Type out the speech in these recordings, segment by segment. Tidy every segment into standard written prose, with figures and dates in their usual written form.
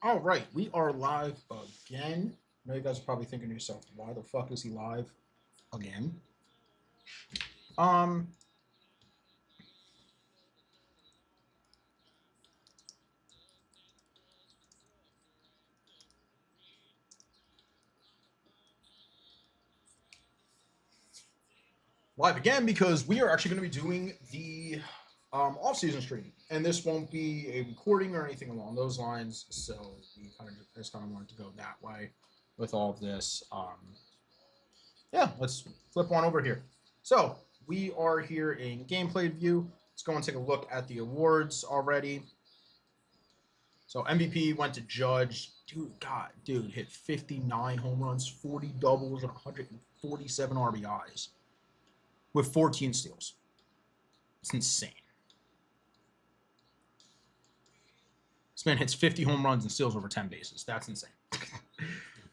All right, we are live again. I know you guys are probably thinking to yourself, why the fuck is he live again? Um, Live again because we are actually going to be doing the off-season stream, and this won't be a recording or anything along those lines. So we kind of wanted to go that way with all of this. Yeah, let's flip on over here. So we are here in gameplay view. Let's go and take a look at the awards already. So MVP went to Judge. Dude, hit 59 home runs, 40 doubles, and 147 RBIs with 14 steals. It's insane. This man hits 50 home runs and steals over 10 bases. That's insane.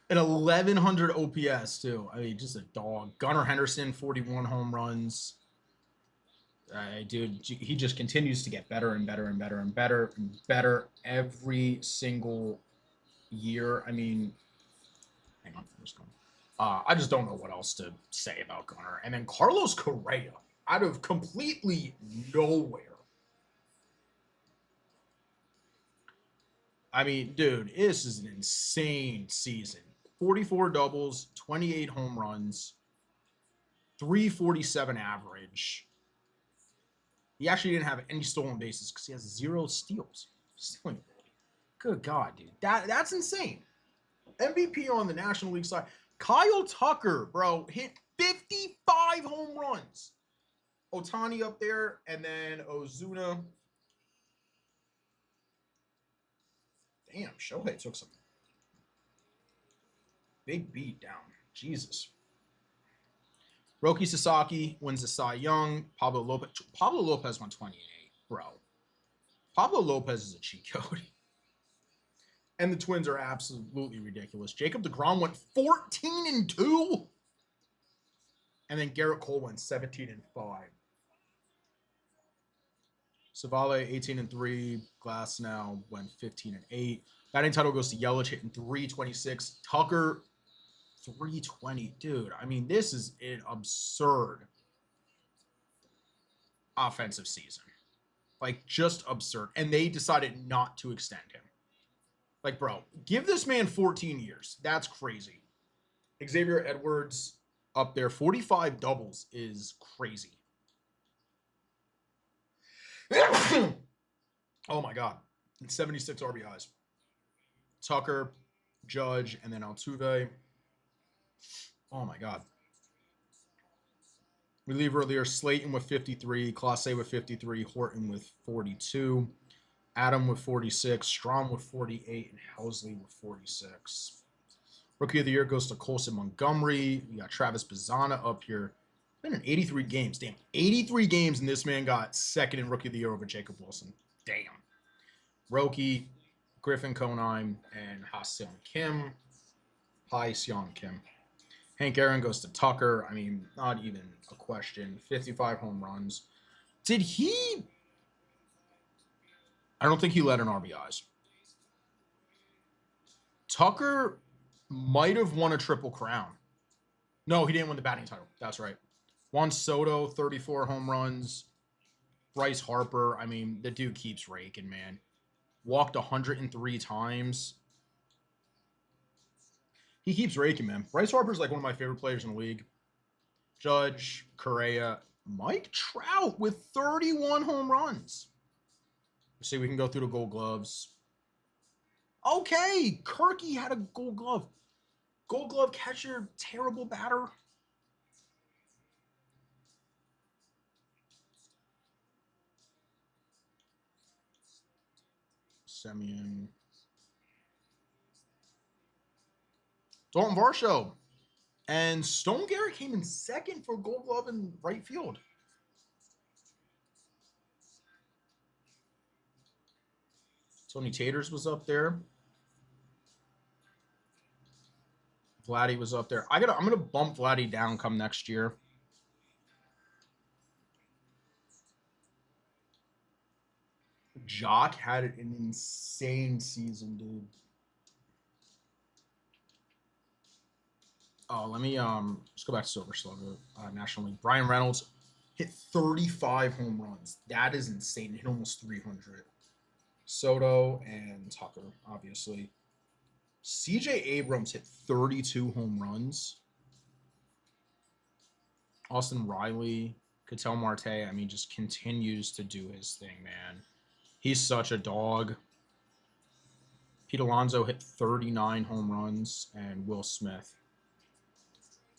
An 1100 OPS, too. I mean, just a dog. Gunnar Henderson, 41 home runs. Dude, he just continues to get better and better and better and better and better every single year. I mean, hang on, what's going I just don't know what else to say about Gunnar. And then Carlos Correa, out of completely nowhere. I mean, dude, this is an insane season. 44 doubles, 28 home runs, 347 average. He actually didn't have any stolen bases because he has 0 steals. Stealing ability. Good God, dude. That's insane. MVP on the National League side. Kyle Tucker, bro, hit 55 home runs. Otani up there, and then Ozuna. Damn, Shohei took some big beat down. Jesus. Roki Sasaki wins the Cy Young. Pablo Lopez won 28, bro. Pablo Lopez is a cheat code. And the Twins are absolutely ridiculous. Jacob deGrom went 14-2. And then Garrett Cole went 17-5. Savale 18-3. Glass now went 15-8. Batting title goes to Yelich hitting 326. Tucker 320. Dude, I mean, this is an absurd offensive season. Like, just absurd. And they decided not to extend him. Like, bro, give this man 14 years. That's crazy. Xavier Edwards up there. 45 doubles is crazy. Oh my God. And 76 RBIs. Tucker, Judge, and then Altuve. Oh my God. We leave earlier. Slayton with 53, Clase with 53, Horton with 42, Adam with 46, Strom with 48, and Housley with 46. Rookie of the Year goes to Colson Montgomery. We got Travis Bazzana up here. Been in 83 games. Damn, 83 games, and this man got second in Rookie of the Year over Jacob Wilson. Damn. Roki, Griffin Konheim, and Ha-Seong Kim. Ha-Seong Kim. Hank Aaron goes to Tucker. I mean, not even a question. 55 home runs. Did he? I don't think he led in RBIs. Tucker might have won a triple crown. No, he didn't win the batting title. That's right. Juan Soto, 34 home runs. Bryce Harper, I mean, the dude keeps raking, man. Walked 103 times. He keeps raking, man. Bryce Harper's like one of my favorite players in the league. Judge, Correa, Mike Trout with 31 home runs. Let's see, we can go through the Gold Gloves. Okay, Kirky had a Gold Glove. Gold Glove catcher, terrible batter. Semyon. Dalton Varsho. And Stone Garrett came in second for Gold Glove in right field. Tony Taters was up there. Vladdy was up there. I'm gonna bump Vladdy down come next year. Jock had an insane season, dude. Oh, let me let's go back to Silver Slugger, National League. Brian Reynolds hit 35 home runs. That is insane. Hit almost 300. Soto and Tucker, obviously. CJ Abrams hit 32 home runs. Austin Riley, Ketel Marte, I mean, just continues to do his thing, man. He's such a dog. Pete Alonso hit 39 home runs, and Will Smith.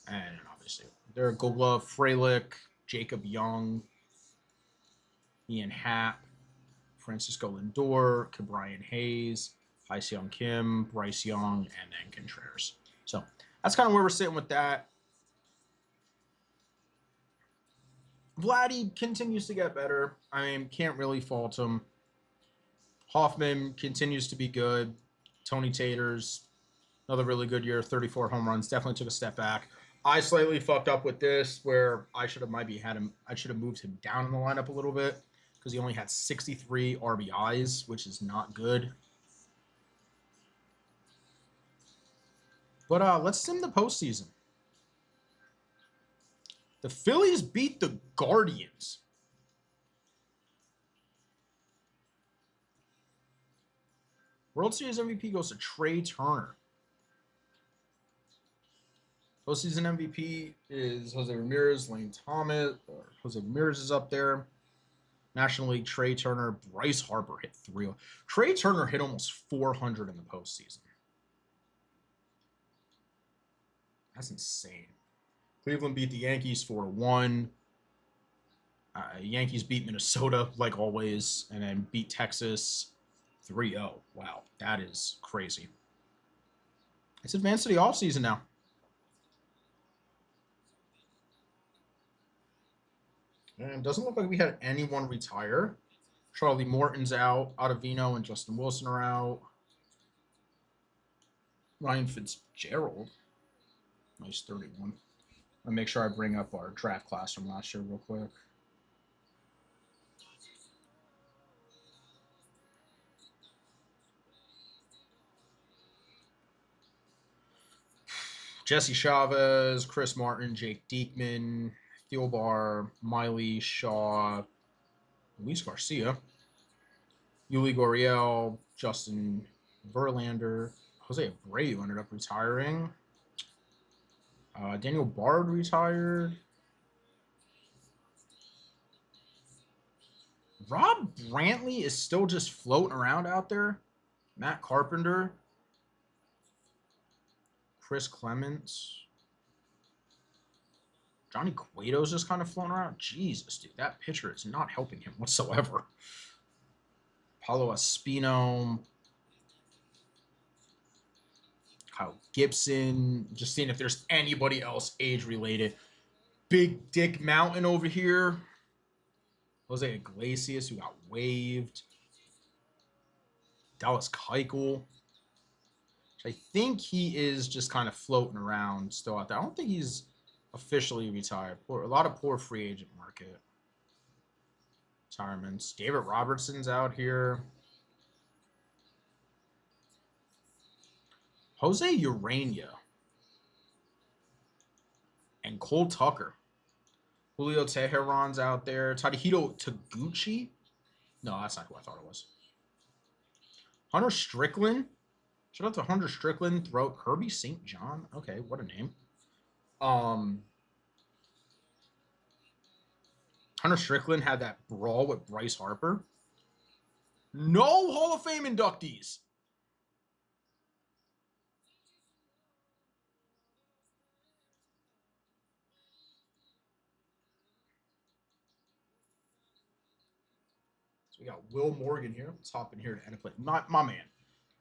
And obviously, there are Gold Glove, Frelick, Jacob Young, Ian Happ, Francisco Lindor, Ke'Bryan Hayes, Hyseung Kim, Bryce Young, and then Contreras. So that's kind of where we're sitting with that. Vladdy continues to get better. I mean, can't really fault him. Hoffman continues to be good. Tony Taters, another really good year, 34 home runs. Definitely took a step back. I slightly fucked up with this, where I should have maybe had him. I should have moved him down in the lineup a little bit because he only had 63 RBIs, which is not good. But let's sim the postseason. The Phillies beat the Guardians. World Series MVP goes to Trey Turner. Postseason MVP is Jose Ramirez, Lane Thomas, or Jose Ramirez is up there. National League, Trey Turner, Bryce Harper hit 3. Trey Turner hit almost 400 in the postseason. That's insane. Cleveland beat the Yankees 4-1. Yankees beat Minnesota, like always, and then beat Texas 3-0. Wow, that is crazy. It's advanced to the offseason now. And it doesn't look like we had anyone retire. Charlie Morton's out. Ottavino and Justin Wilson are out. Ryan Fitzgerald. Nice 31. I'll make sure I bring up our draft class from last year real quick. Jesse Chavez, Chris Martin, Jake Diekman, Thielbar, Miley, Shaw, Luis Garcia, Yuli Gurriel, Justin Verlander, Jose Abreu ended up retiring. Daniel Bard retired. Rob Brantley is still just floating around out there. Matt Carpenter. Chris Clements. Johnny Cueto's just kind of floating around. Jesus, dude, that pitcher is not helping him whatsoever. Paulo Espino. Kyle Gibson. Just seeing if there's anybody else age-related. Big Dick Mountain over here. Jose Iglesias, who got waived. Dallas Keuchel. I think he is just kind of floating around still out there. I don't think he's officially retired. A lot of poor free agent market retirements. David Robertson's out here. Jose Urania. And Cole Tucker. Julio Teheran's out there. Tadahito Taguchi. No, that's not who I thought it was. Hunter Strickland. Shout out to Hunter Strickland. Throat Kirby St. John. Okay, what a name. Hunter Strickland had that brawl with Bryce Harper. No Hall of Fame inductees. So we got Will Morgan here. Let's hop in here to end a play. My man.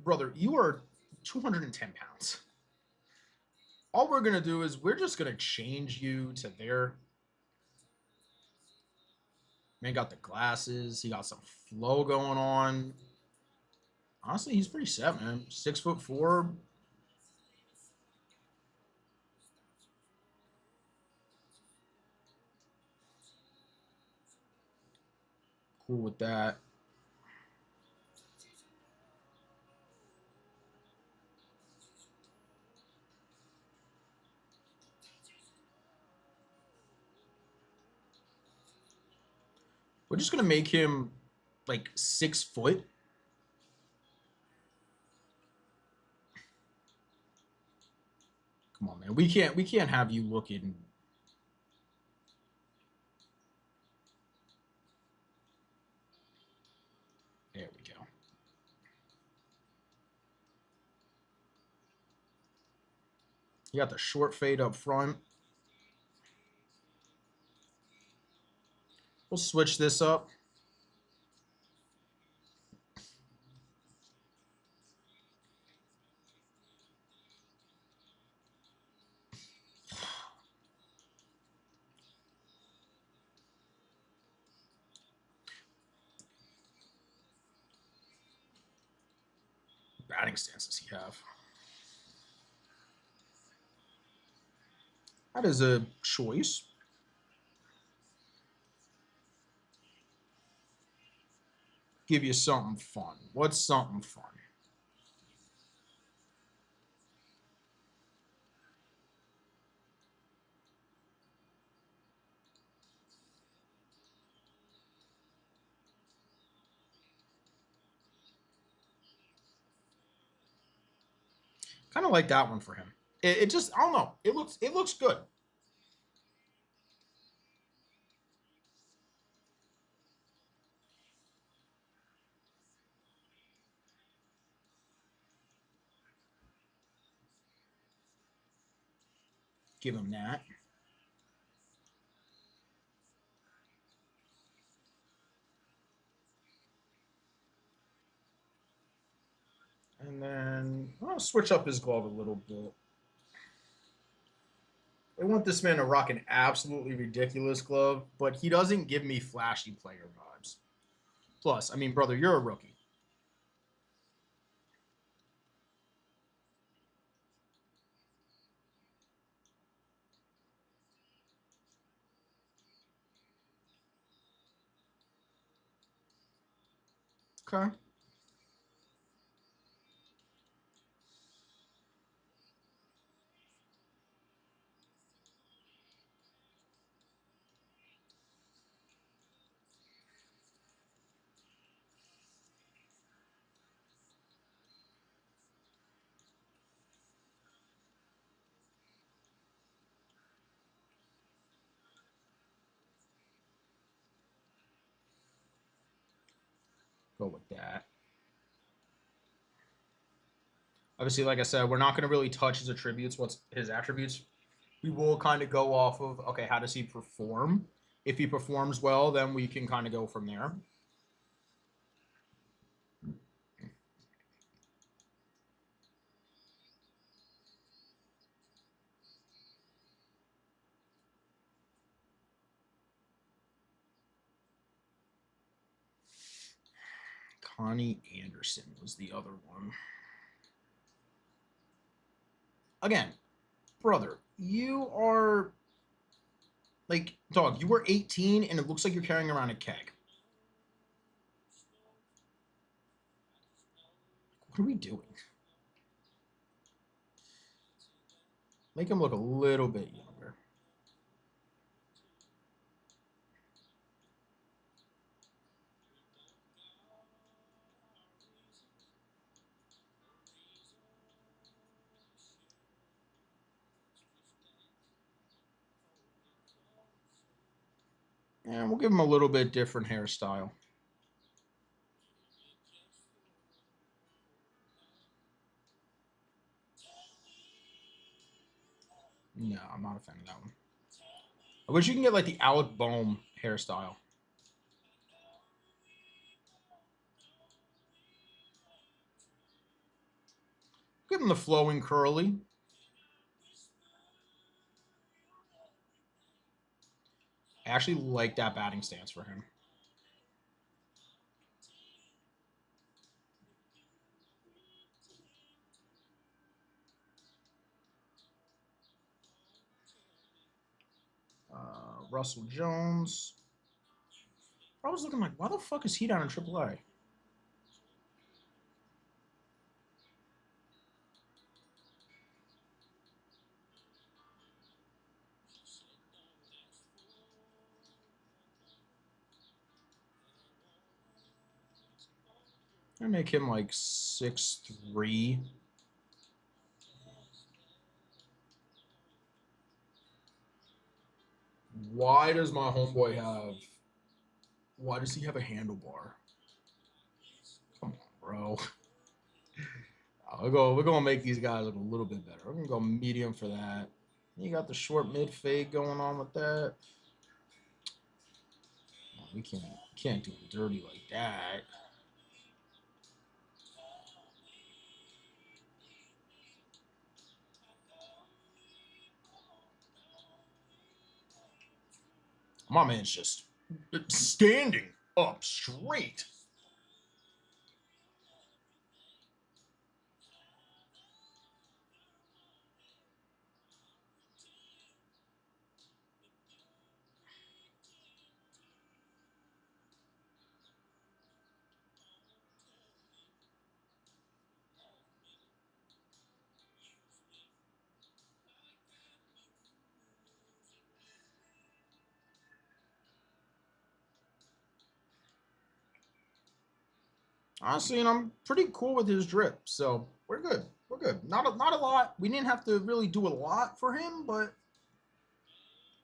Brother, you are 210 pounds. All we're going to do is we're just going to change you to there. Man got the glasses. He got some flow going on. Honestly, he's pretty set, man. 6'4". Cool with that. We're just gonna make him like 6 foot. Come on, man. We can't have you looking. There we go. You got the short fade up front. We'll switch this up. Batting stance does he have? That is a choice. Give you something fun. What's something fun? Kind of like that one for him. It just, I don't know. It looks good. Give him that. And then I'll switch up his glove a little bit. I want this man to rock an absolutely ridiculous glove, but he doesn't give me flashy player vibes. Plus, I mean, brother, you're a rookie. Okay. Go with that. Obviously, like I said, we're not going to really touch his attributes. What's his attributes? We will kind of go off of, okay, how does he perform? If he performs well, then we can kind of go from there. Connie Anderson was the other one. Again, brother, you are like, dog, you were 18 and it looks like you're carrying around a keg. What are we doing? Make him look a little bit younger. And we'll give him a little bit different hairstyle. No, I'm not a fan of that one. I wish you can get like the Alec Bohm hairstyle. Give him the flowing curly. I actually like that batting stance for him. Russell Jones. I was looking like, why the fuck is he down in AAA? I make him like 6'3". Why does my homeboy have? Why does he have a handlebar? Come on, bro. We're gonna make these guys look a little bit better. We're gonna go medium for that. You got the short mid fade going on with that. Oh, we can't do it dirty like that. My man's just standing up straight. Honestly, and I'm pretty cool with his drip, so we're good. We're good. Not a lot. We didn't have to really do a lot for him, but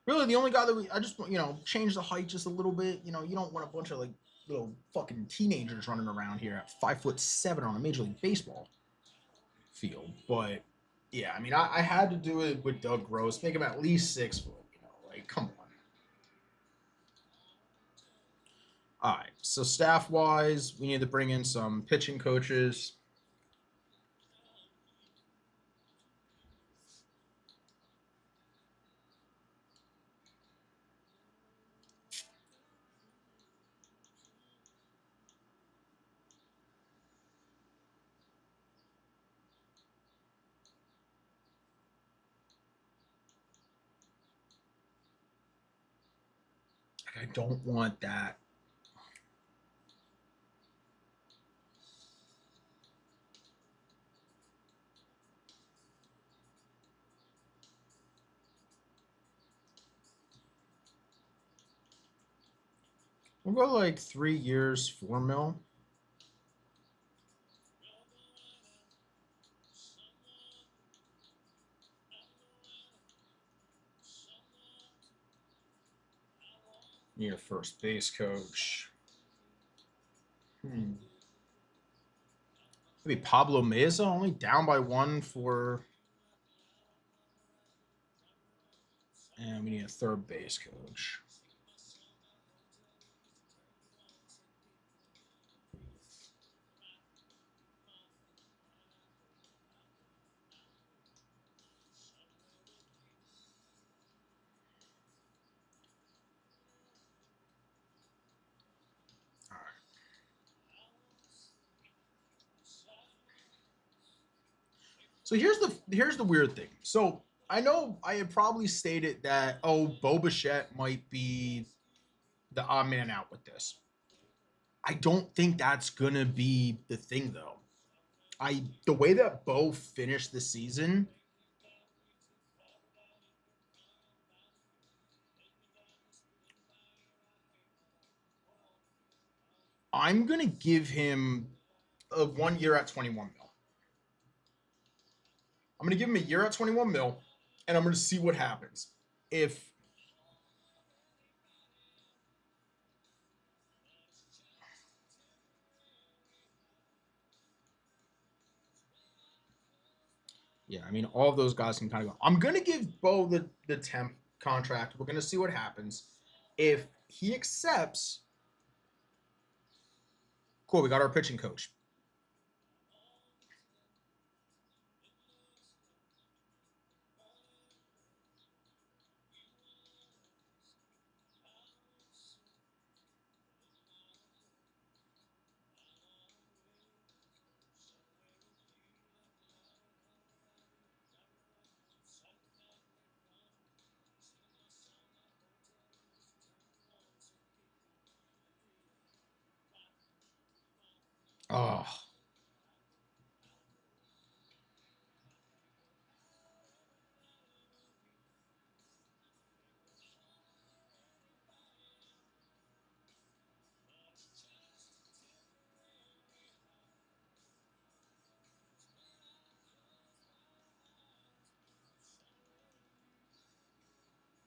really the only guy that I just change the height just a little bit. You don't want a bunch of like little fucking teenagers running around here at 5'7" on a Major League Baseball field. But yeah, I mean, I had to do it with Doug Gross, make him at least 6 foot. Like come on. All right, so staff wise, we need to bring in some pitching coaches. I don't want that. We'll go like 3 years, 4 mil. Need a first base coach. Maybe Pablo Meza, only down by one for. And we need a third base coach. All right. So here's the weird thing. So I know I had probably stated that Bo Bichette might be the odd man out with this. I don't think that's gonna be the thing though. The way that Bo finished the season, I'm gonna give him a 1 year at 21 mil. I'm gonna give him a year at 21 mil, and I'm gonna see what happens. If Yeah, I mean, all of those guys can kind of go. I'm gonna give Bo the temp contract. We're gonna see what happens. If he accepts, cool. We got our pitching coach. Oh,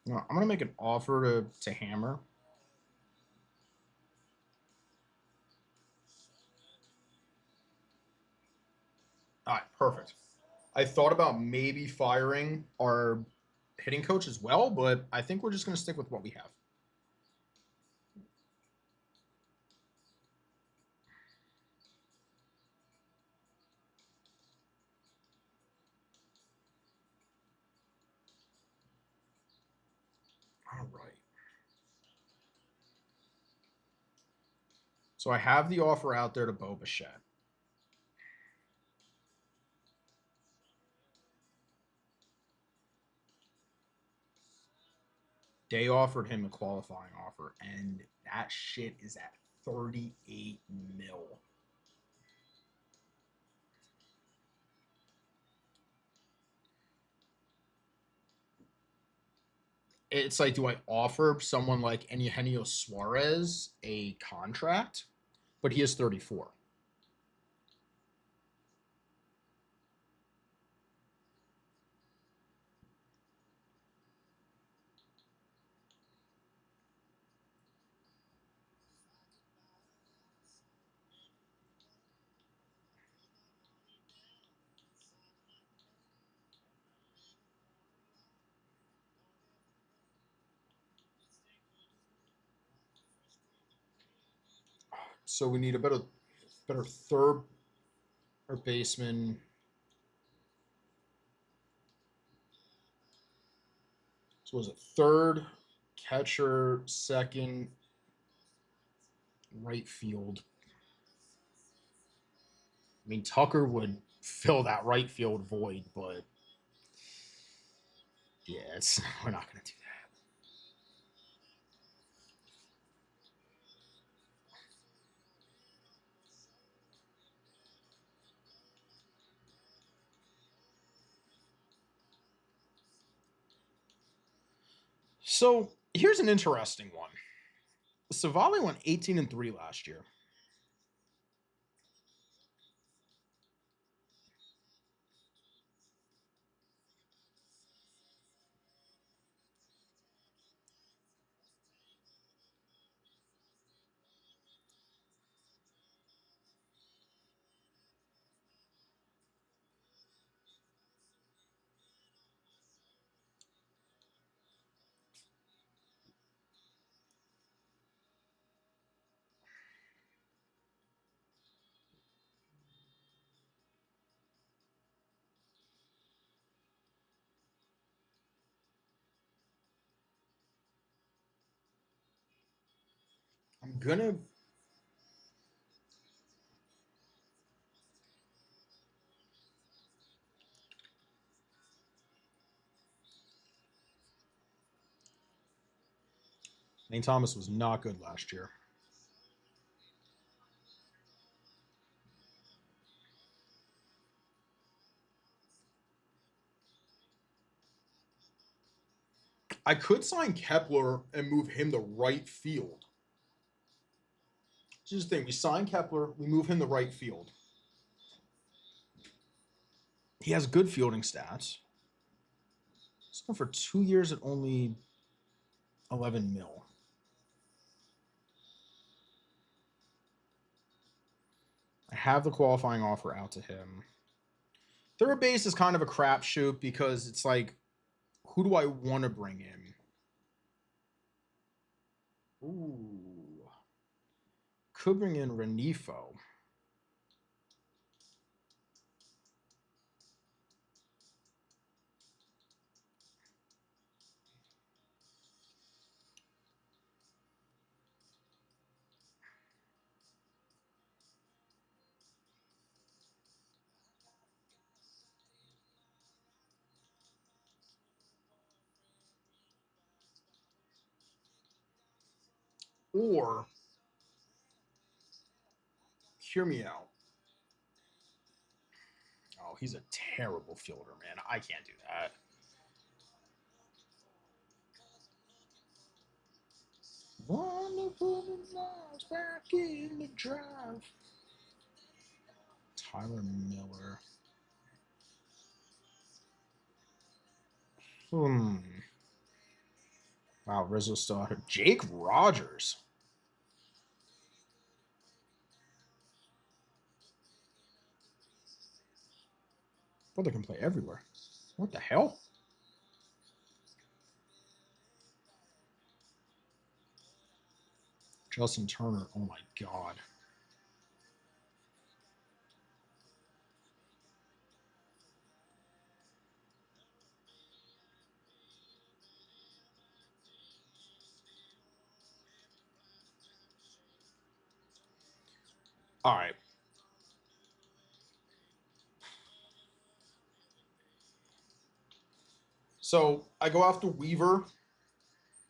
No, I'm gonna make an offer to Hammer. All right, perfect. I thought about maybe firing our hitting coach as well, but I think we're just gonna stick with what we have. All right. So I have the offer out there to Bo Bichette. They offered him a qualifying offer, and that shit is at 38 mil. It's like, do I offer someone like Eugenio Suarez a contract? But he is 34. So we need a better third or baseman. So was it third, catcher, second, right field? I mean, Tucker would fill that right field void, but yeah, we're not going to do that. So here's an interesting one. Savali went 18-3 last year. I'm gonna. Lane Thomas was not good last year. I could sign Kepler and move him to right field. Just the thing, we sign Kepler, we move him to right field. He has good fielding stats. So for 2 years at only 11 mil. I have the qualifying offer out to him. Third base is kind of a crapshoot because it's like, who do I want to bring in? Ooh. Could bring in Renifo. Or, hear me out. Oh, he's a terrible fielder, man. I can't do that. Wonderful lives back in the drive. Tyler Miller. Hmm. Wow, Rizzo's still out here. Jake Rogers. Brother can play everywhere. What the hell? Justin Turner. Oh my god. All right. So I go after Weaver,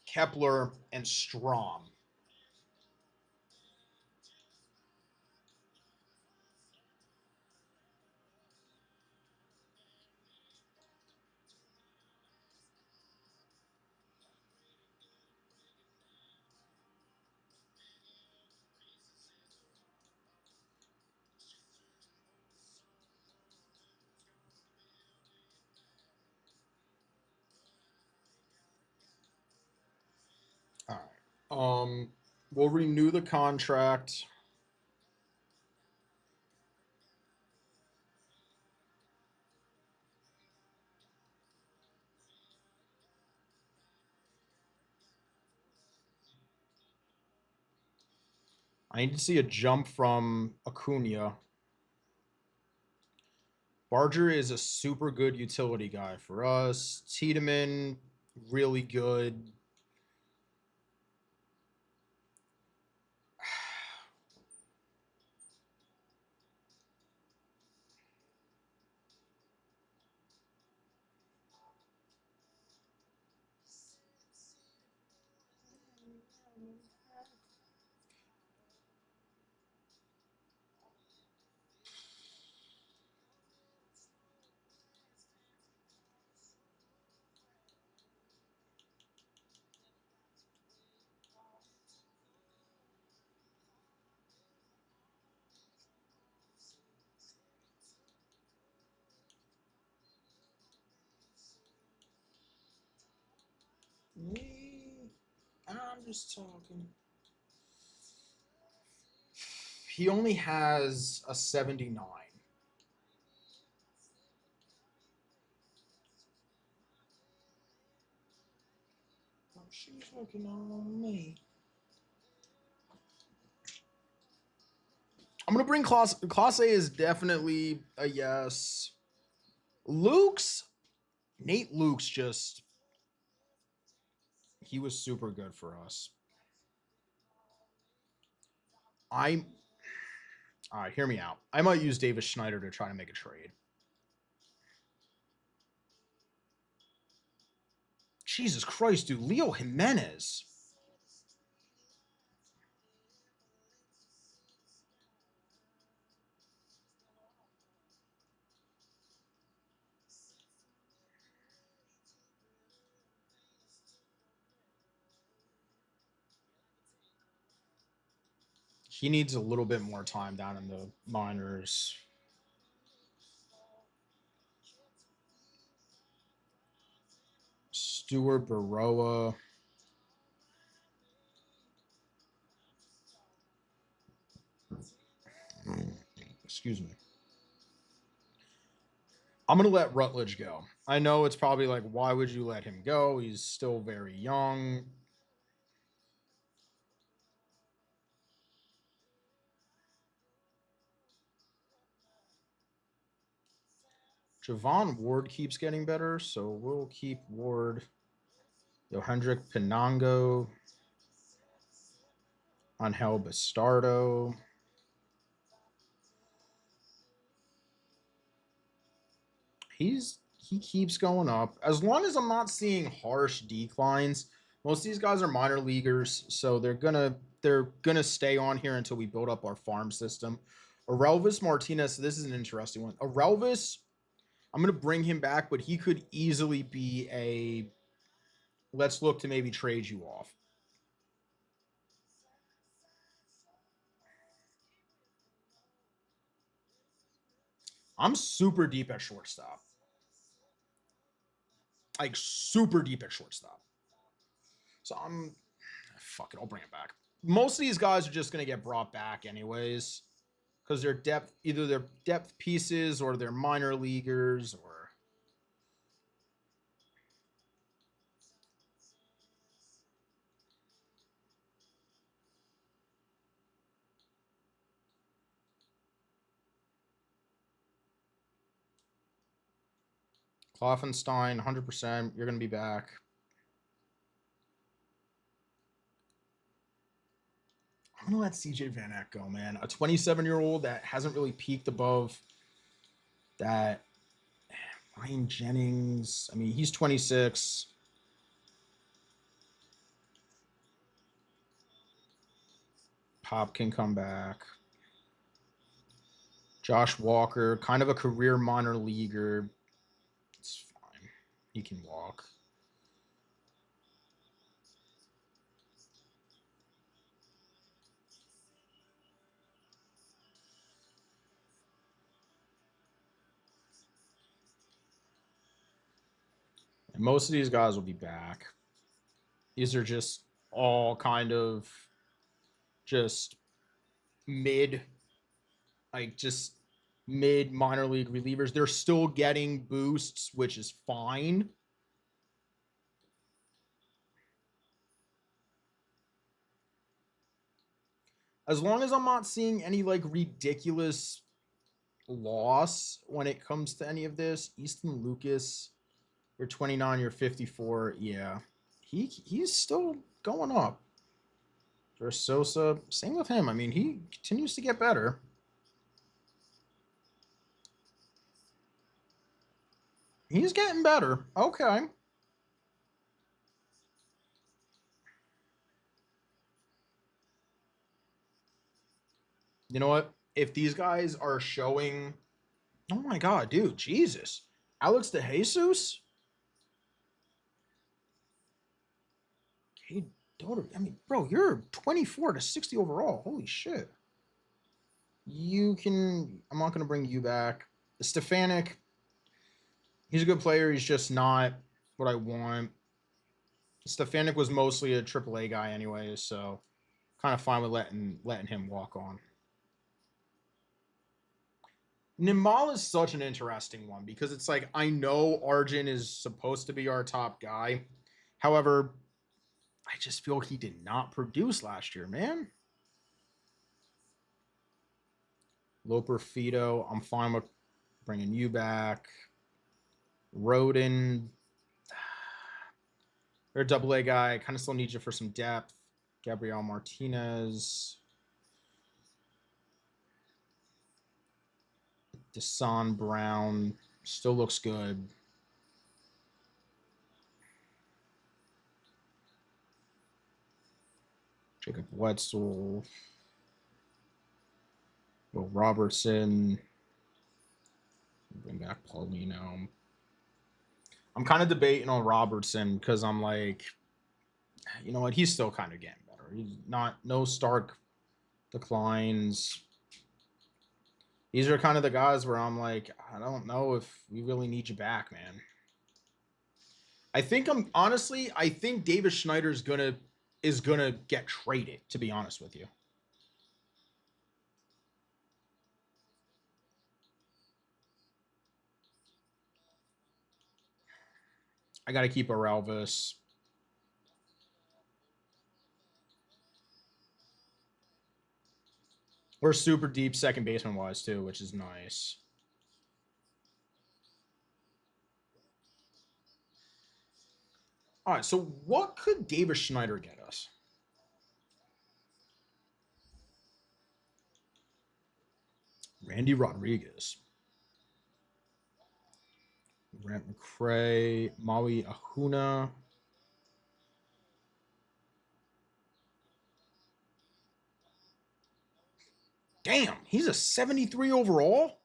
Kepler, and Strom. All right. We'll renew the contract. I need to see a jump from Acuna. Barger is a super good utility guy for us. Tiedemann, really good. Me, I'm just talking. He only has a 79. Oh, she's looking on me. I'm gonna bring Class A is definitely a yes. Luke's Nate Luke's just he was super good for us. I All right, hear me out. I might use Davis Schneider to try to make a trade. Jesus Christ, dude, Leo Jimenez. He needs a little bit more time down in the minors. Stuart Baroa. Excuse me. I'm going to let Rutledge go. I know it's probably like, why would you let him go? He's still very young. Javon Ward keeps getting better, so we'll keep Ward. Yohendrick Pinango. Angel Bastardo. He keeps going up. As long as I'm not seeing harsh declines, most of these guys are minor leaguers, so they're gonna stay on here until we build up our farm system. Arelvis Martinez, so this is an interesting one. Arelvis, I'm gonna bring him back, but he could easily be a let's look to maybe trade you off. I'm super deep at shortstop. Like super deep at shortstop. So fuck it, I'll bring it back. Most of these guys are just gonna get brought back anyways, because they're depth, either they're depth pieces or they're minor leaguers or. Kloffenstein, 100%. You're gonna be back. I'm gonna let CJ Van Eck go, man. A 27-year-old that hasn't really peaked above that. Ryan Jennings. I mean, he's 26. Pop can come back. Josh Walker, kind of a career minor leaguer. It's fine. He can walk. And most of these guys will be back. These are just all kind of just mid, like just mid minor league relievers. They're still getting boosts, which is fine. As long as I'm not seeing any like ridiculous loss when it comes to any of this. Easton Lucas, you're 29, you're 54. Yeah. He's still going up. For Sosa, same with him. I mean, he continues to get better. He's getting better. Okay. You know what? If these guys are showing, oh my god, dude, Jesus, Alex DeJesus, Cade Doter. I mean, bro, you're 24 to 60 overall. Holy shit. You can. I'm not gonna bring you back. Stefanik, he's a good player. He's just not what I want. Stefanik was mostly a AAA guy, anyways, so kind of fine with letting him walk on. Nimal is such an interesting one because it's like I know Arjun is supposed to be our top guy. However, I just feel he did not produce last year, man. Loper Fido, I'm fine with bringing you back. Roden, they're a double A guy. Kind of still need you for some depth. Gabriel Martinez. Desan Brown still looks good. Jacob Wetzel. Will Robertson. Bring back Paulino. I'm kind of debating on Robertson because I'm like, you know what? He's still kind of getting better. He's not, no stark declines. These are kind of the guys where I'm like, I don't know if we really need you back, man. I think Davis Schneider's is gonna get traded, to be honest with you. I gotta keep Arelvis. We're super deep second baseman wise too, which is nice. All right, so what could Davis Schneider get us? Randy Rodriguez, Grant McCray, Maui Ahuna. Damn, he's a 73 overall?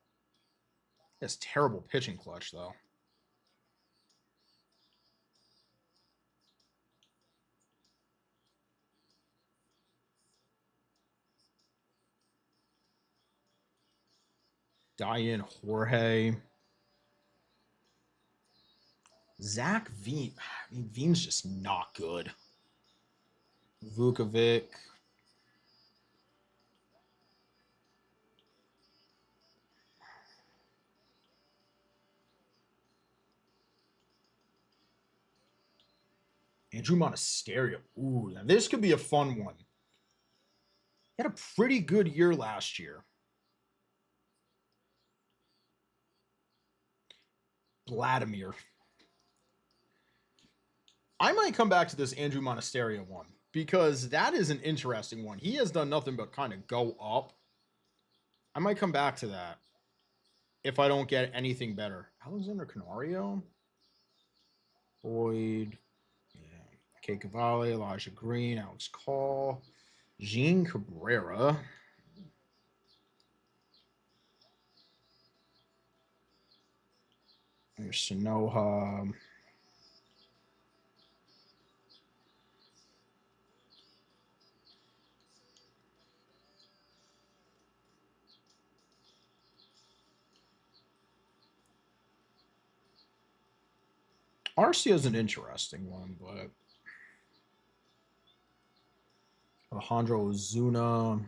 That's terrible pitching clutch, though. Diane Jorge. Zach Veen. I mean, Veen's just not good. Vukovic. Andrew Monasterio. Ooh, now this could be a fun one. He had a pretty good year last year. Vladimir. I might come back to this Andrew Monasterio one because that is an interesting one. He has done nothing but kind of go up. I might come back to that if I don't get anything better. Alexander Canario, Boyd, yeah, Kate Cavalli, Elijah Green, Alex Call, Jean Cabrera. There's Sonoha. Arcia is an interesting one, but Alejandro Ozuna.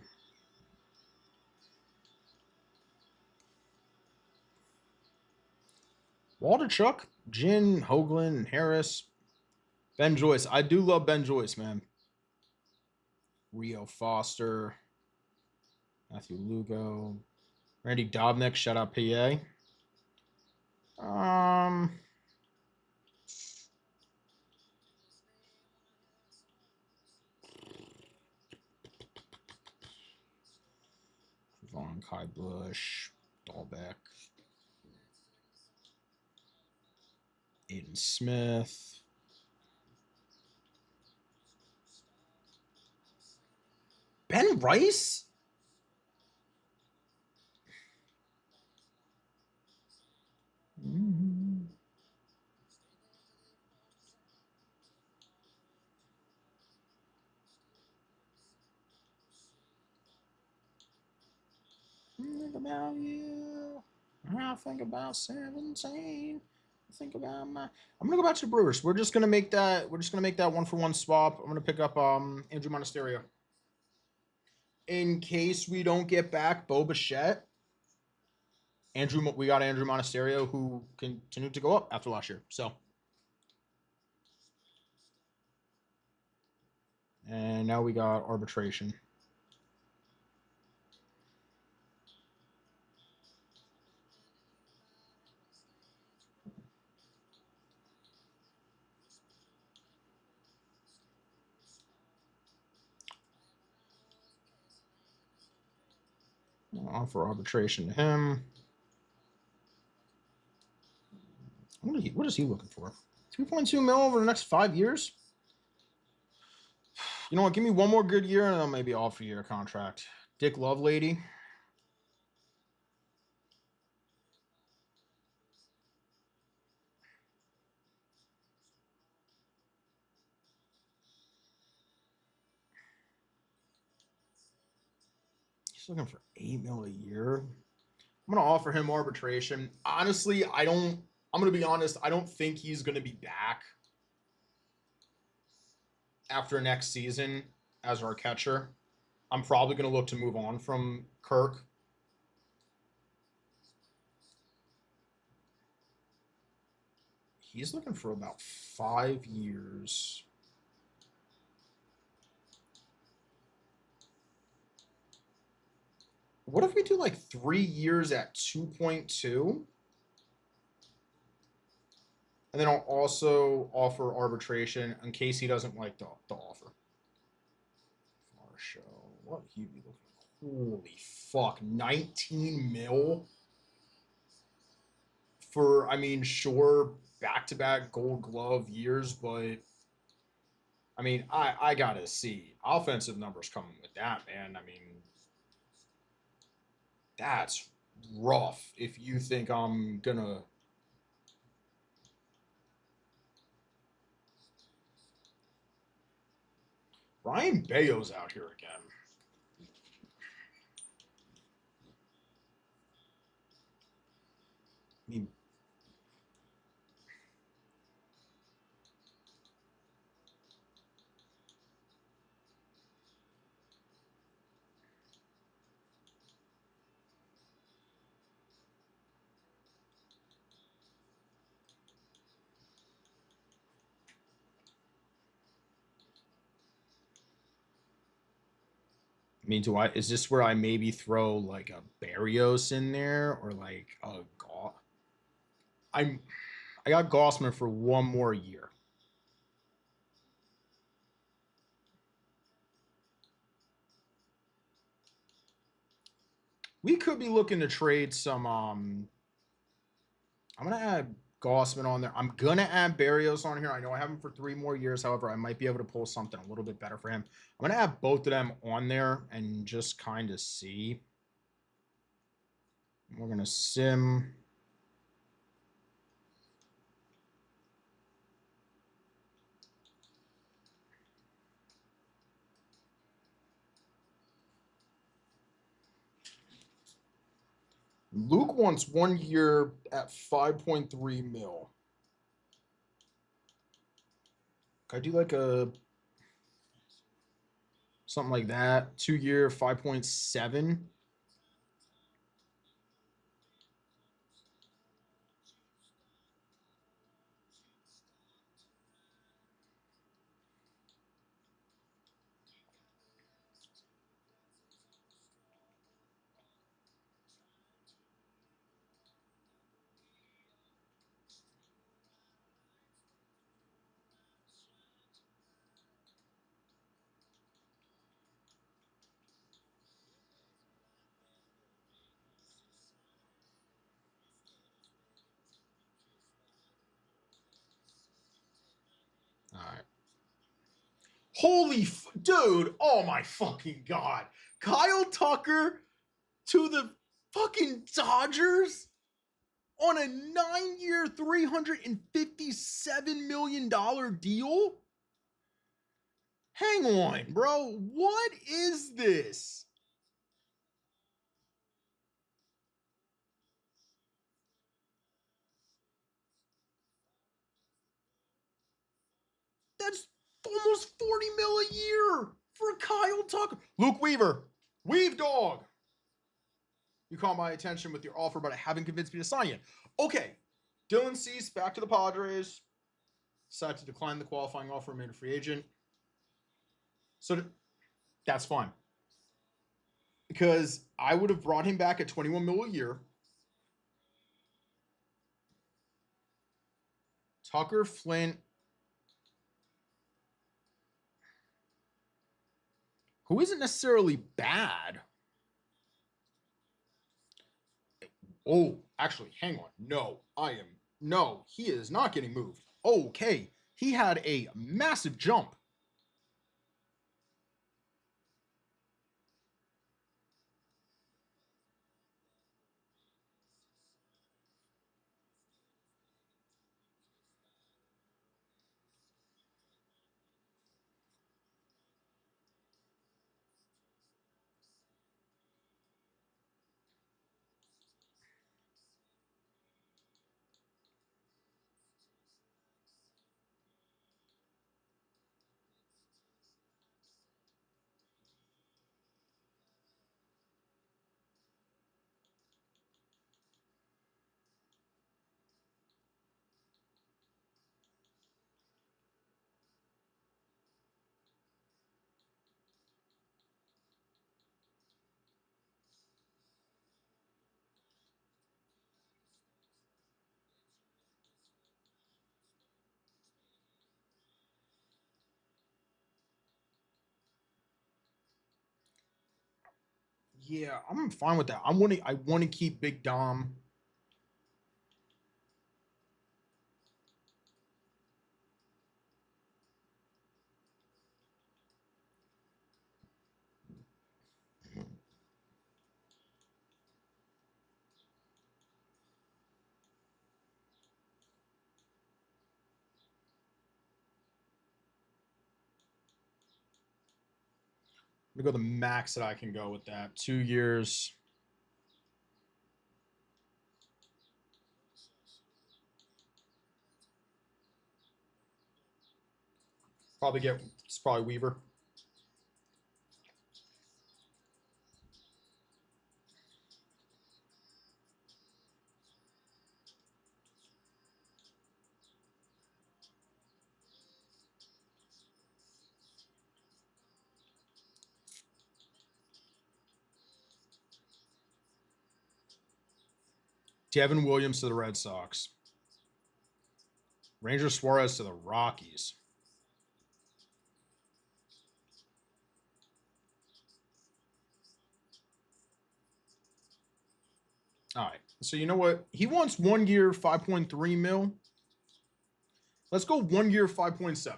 Waldichuk, Jin, Hoagland, Harris, Ben Joyce. I do love Ben Joyce, man. Rio Foster, Matthew Lugo, Randy Dobnik. Shout out PA. Um, Vaughn, Kai Bush, Dahlbeck, Aiden Smith. Ben Rice? Mm-hmm. Think about you. I think about 17. Think about my. I'm gonna go back to the Brewers. We're just gonna make that. We're just gonna make that 1-for-1 swap. I'm gonna pick up Andrew Monasterio. In case we don't get back Bo Bichette, we got Andrew Monasterio who continued to go up after last year. So, and now we got arbitration. I'll offer arbitration to him. What is he looking for? 2.2 mil over the next 5 years? You know what? Give me one more good year and I'll maybe offer you a contract. Dick Lovelady. He's looking for 8 mil a year. I'm gonna offer him arbitration. Honestly, I don't. I'm gonna be honest. I don't think he's gonna be back after next season as our catcher. I'm probably gonna look to move on from Kirk. He's looking for about 5 years. What if we do like 3 years at 2.2? And then I'll also offer arbitration in case he doesn't like the offer. Show what he be looking. Holy fuck, 19 mil for, I mean, sure, back-to-back Gold Glove years, but I mean, I gotta see offensive numbers coming with that, man. I mean, that's rough. If you think I'm gonna. Ryan Bayo's out here again. I mean, I mean, do I? Is this where I maybe throw like a Barrios in there or like a I'm I got Gossman for one more year. We could be looking to trade some. I'm gonna add Gossman on there. I'm gonna add Barrios on here. I know I have him for 3 more years. However, I might be able to pull something a little bit better for him. I'm gonna add both of them on there and just kind of see. We're gonna sim. Luke wants 1 year at 5.3 mil. Could I do like a something like that? 2 year, 5.7. All right. Dude! Oh my fucking god! Kyle Tucker to the fucking Dodgers on a 9 year, $357 million deal? Hang on, bro. What is this? That's almost 40 mil a year for Kyle Tucker. Luke Weaver, Weave Dog. You caught my attention with your offer, but I haven't convinced me to sign yet. Okay. Dylan Cease back to the Padres. Decided to decline the qualifying offer, made a free agent. So that's fine. Because I would have brought him back at 21 mil a year. Tucker Flint, who isn't necessarily bad. Oh, actually, hang on. No, he is not getting moved. Okay, he had a massive jump. Yeah, I'm fine with that. I want to keep Big Dom. I'm gonna go the max that I can go with that. 2 years. It's probably Weaver. Devin Williams to the Red Sox. Ranger Suarez to the Rockies. All right. So you know what? He wants 1 year, 5.3 mil. Let's go 1 year, 5.7.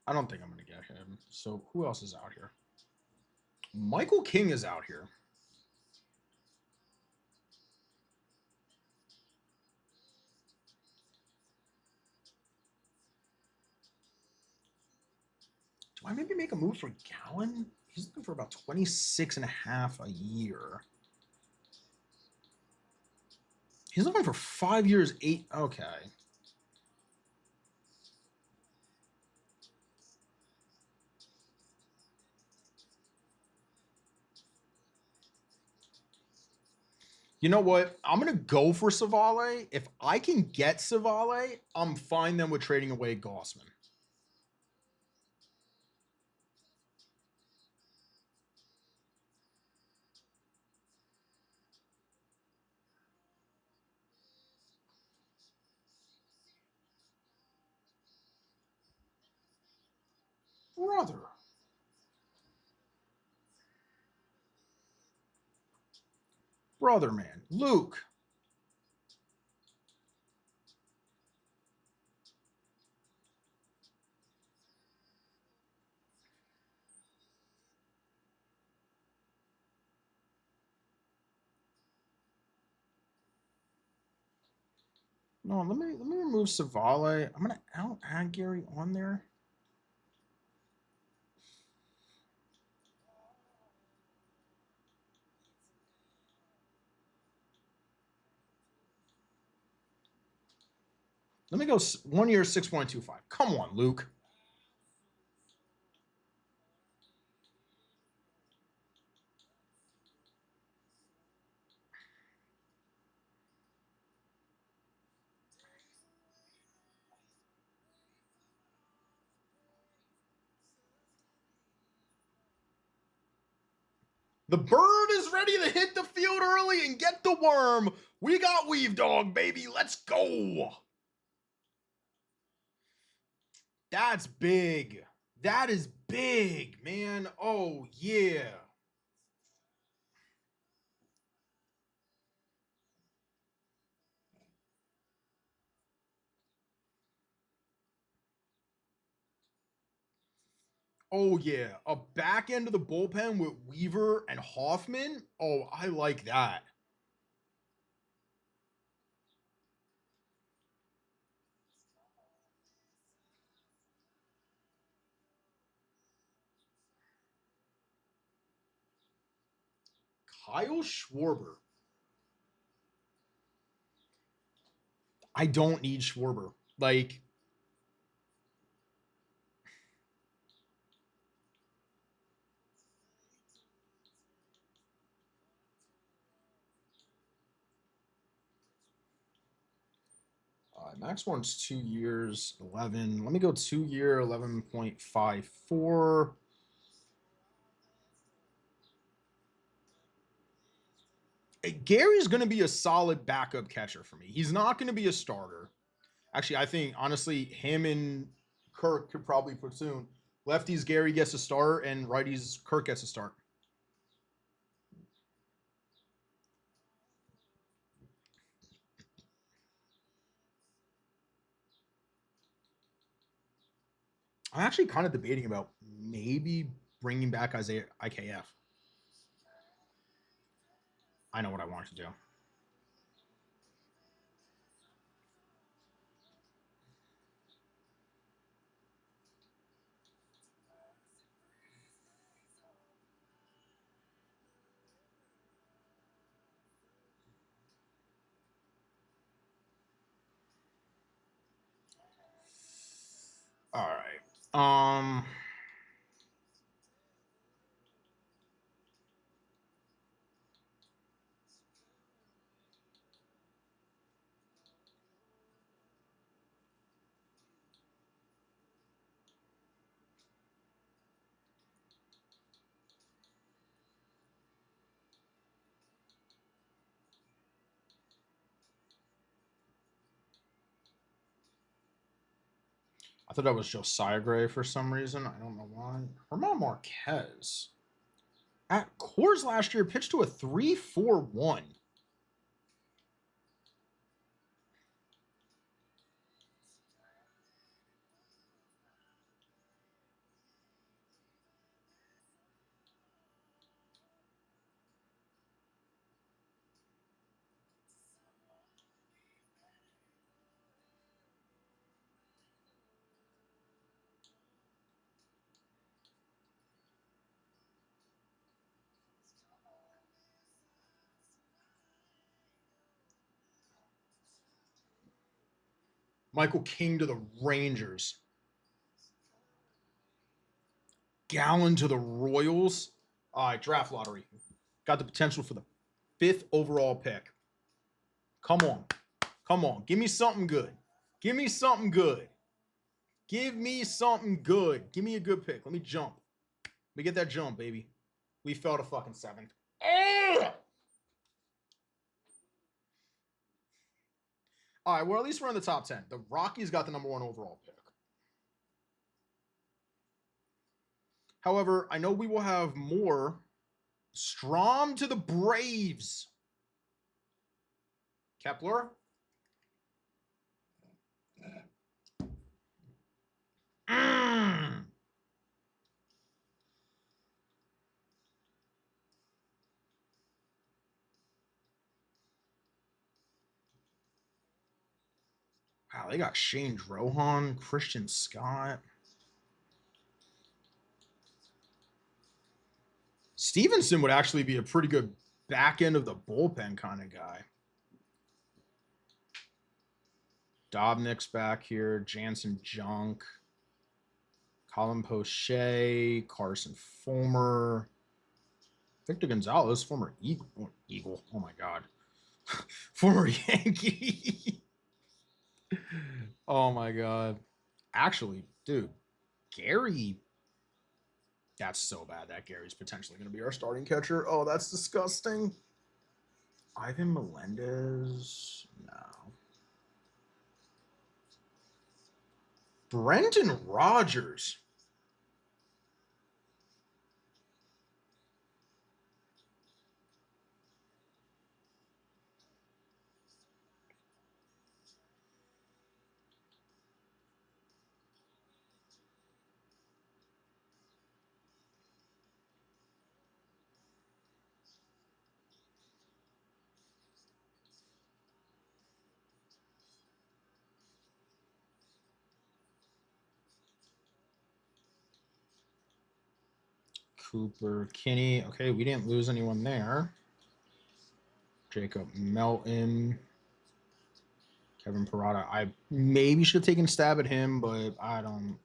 I don't think I'm going to get him. So who else is out here? Michael King is out here. Do I maybe make a move for Gallen? He's looking for about 26 and a half a year. He's looking for 5 years, 8. Okay. You know what? I'm going to go for Savale. If I can get Savale, I'm fine then with trading away Gossman. Brother. Brother, man. Luke. No, let me remove Savale. I'm gonna add Gary on there. Let me go 1 year, 6.25. Come on, Luke. The bird is ready to hit the field early and get the worm. We got Weave Dog, baby. Let's go. That's big. That is big, man. Oh, yeah. Oh, yeah. A back end of the bullpen with Weaver and Hoffman. Oh, I like that. Kyle Schwarber. I don't need Schwarber. Like, max wants 2 years, 11. Let me go 2 year, 11.54. Gary's going to be a solid backup catcher for me. He's not going to be a starter. Actually, I think, honestly, him and Kirk could probably platoon. Lefties, Gary gets a start, and righties, Kirk gets a start. I'm actually kind of debating about maybe bringing back Isaiah IKF. I know what I want to do. All right. I thought that was Josiah Gray for some reason. I don't know why. Herman Marquez at Coors last year pitched to a 3.41. Michael King to the Rangers. Gallen to the Royals. All right, draft lottery. Got the potential for the 5th overall pick. Come on. Come on. Give me something good. Give me something good. Give me something good. Give me a good pick. Let me jump. Let me get that jump, baby. We fell to fucking 7th. All right, well, at least we're in the top 10. The Rockies got the number 1 overall pick. However, I know we will have more. Strom to the Braves. Kepler. Mm. Wow, they got Shane Drohan, Christian Scott. Stevenson would actually be a pretty good back end of the bullpen kind of guy. Dobnik's back here. Jansen Junk. Colin Poche. Carson Fulmer. Victor Gonzalez, former Eagle. Oh my God. Former Yankee. Oh my God. Actually, dude, Gary. That's so bad that Gary's potentially going to be our starting catcher. Oh, that's disgusting. Ivan Melendez. No. Brendan Rodgers. Cooper Kinney. Okay, we didn't lose anyone there. Jacob Melton. Kevin Parada. I maybe should have taken a stab at him, but I don't.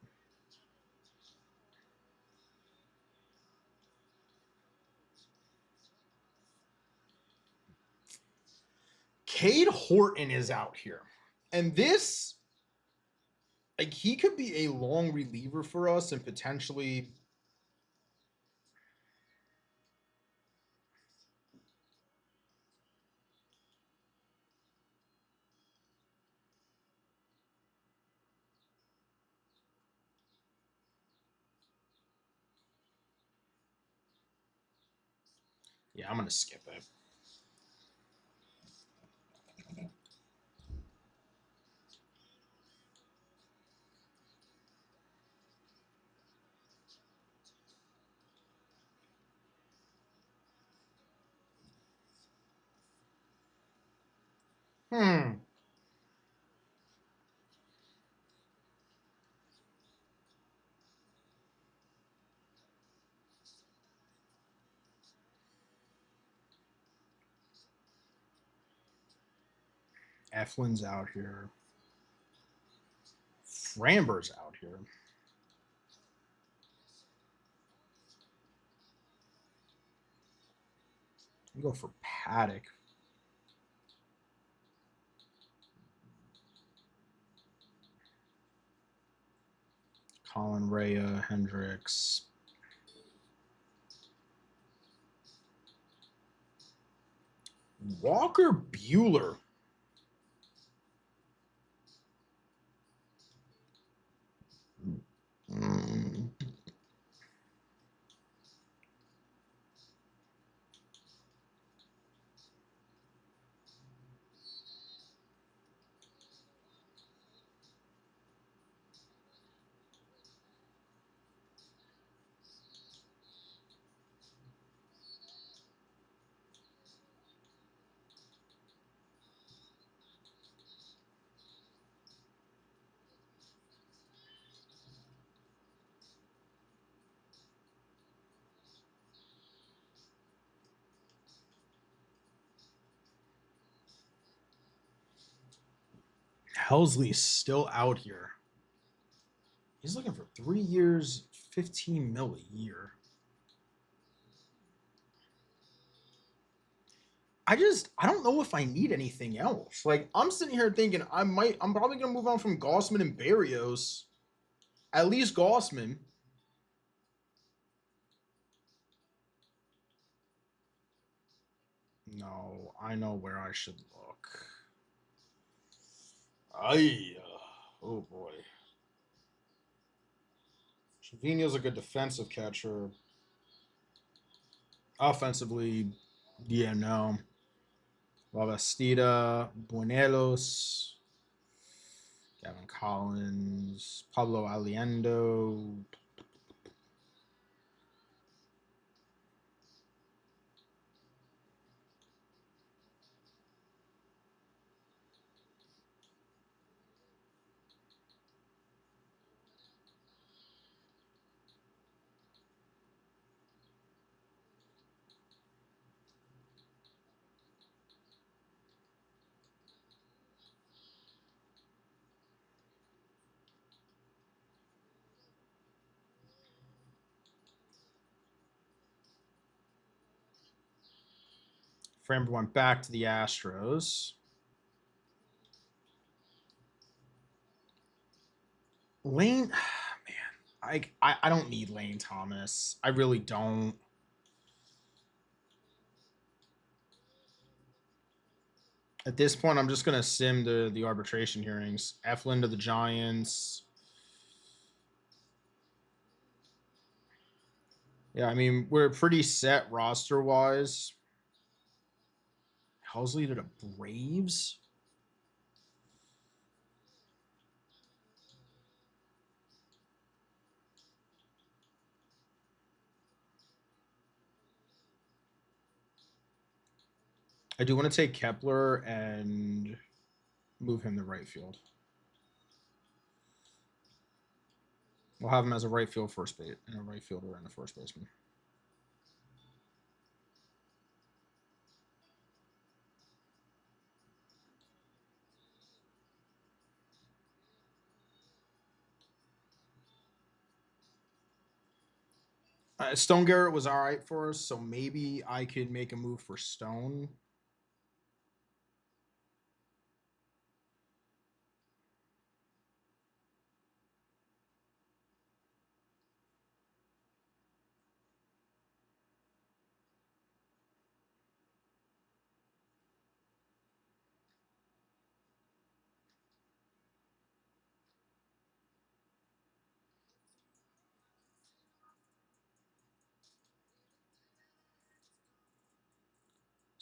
Cade Horton is out here. And this, like, he could be a long reliever for us and potentially. Yeah, I'm going to skip it. Hmm. Eflin's out here. Framber's out here. You go for Paddock. Colin Rea, Hendricks. Walker Buehler. Mm. Helsley's still out here. He's looking for 3 years, 15 mil a year. I don't know if I need anything else. Like, I'm sitting here thinking I'm probably gonna move on from Gossman and Barrios. At least Gossman. No, I know where I should look. Oh boy. Trevino's a good defensive catcher. Offensively, yeah, no. Lavastida, Buenelos, Gavin Collins, Pablo Aliendo. Framber went back to the Astros. Lane, man, I don't need Lane Thomas. I really don't. At this point, I'm just gonna sim the arbitration hearings. Eflin to the Giants. Yeah, I mean we're pretty set roster wise. Helsley to the Braves. I do want to take Kepler and move him to right field. We'll have him as a right field first base and a right fielder and a first baseman. Stone Garrett was all right for us, so maybe I could make a move for Stone.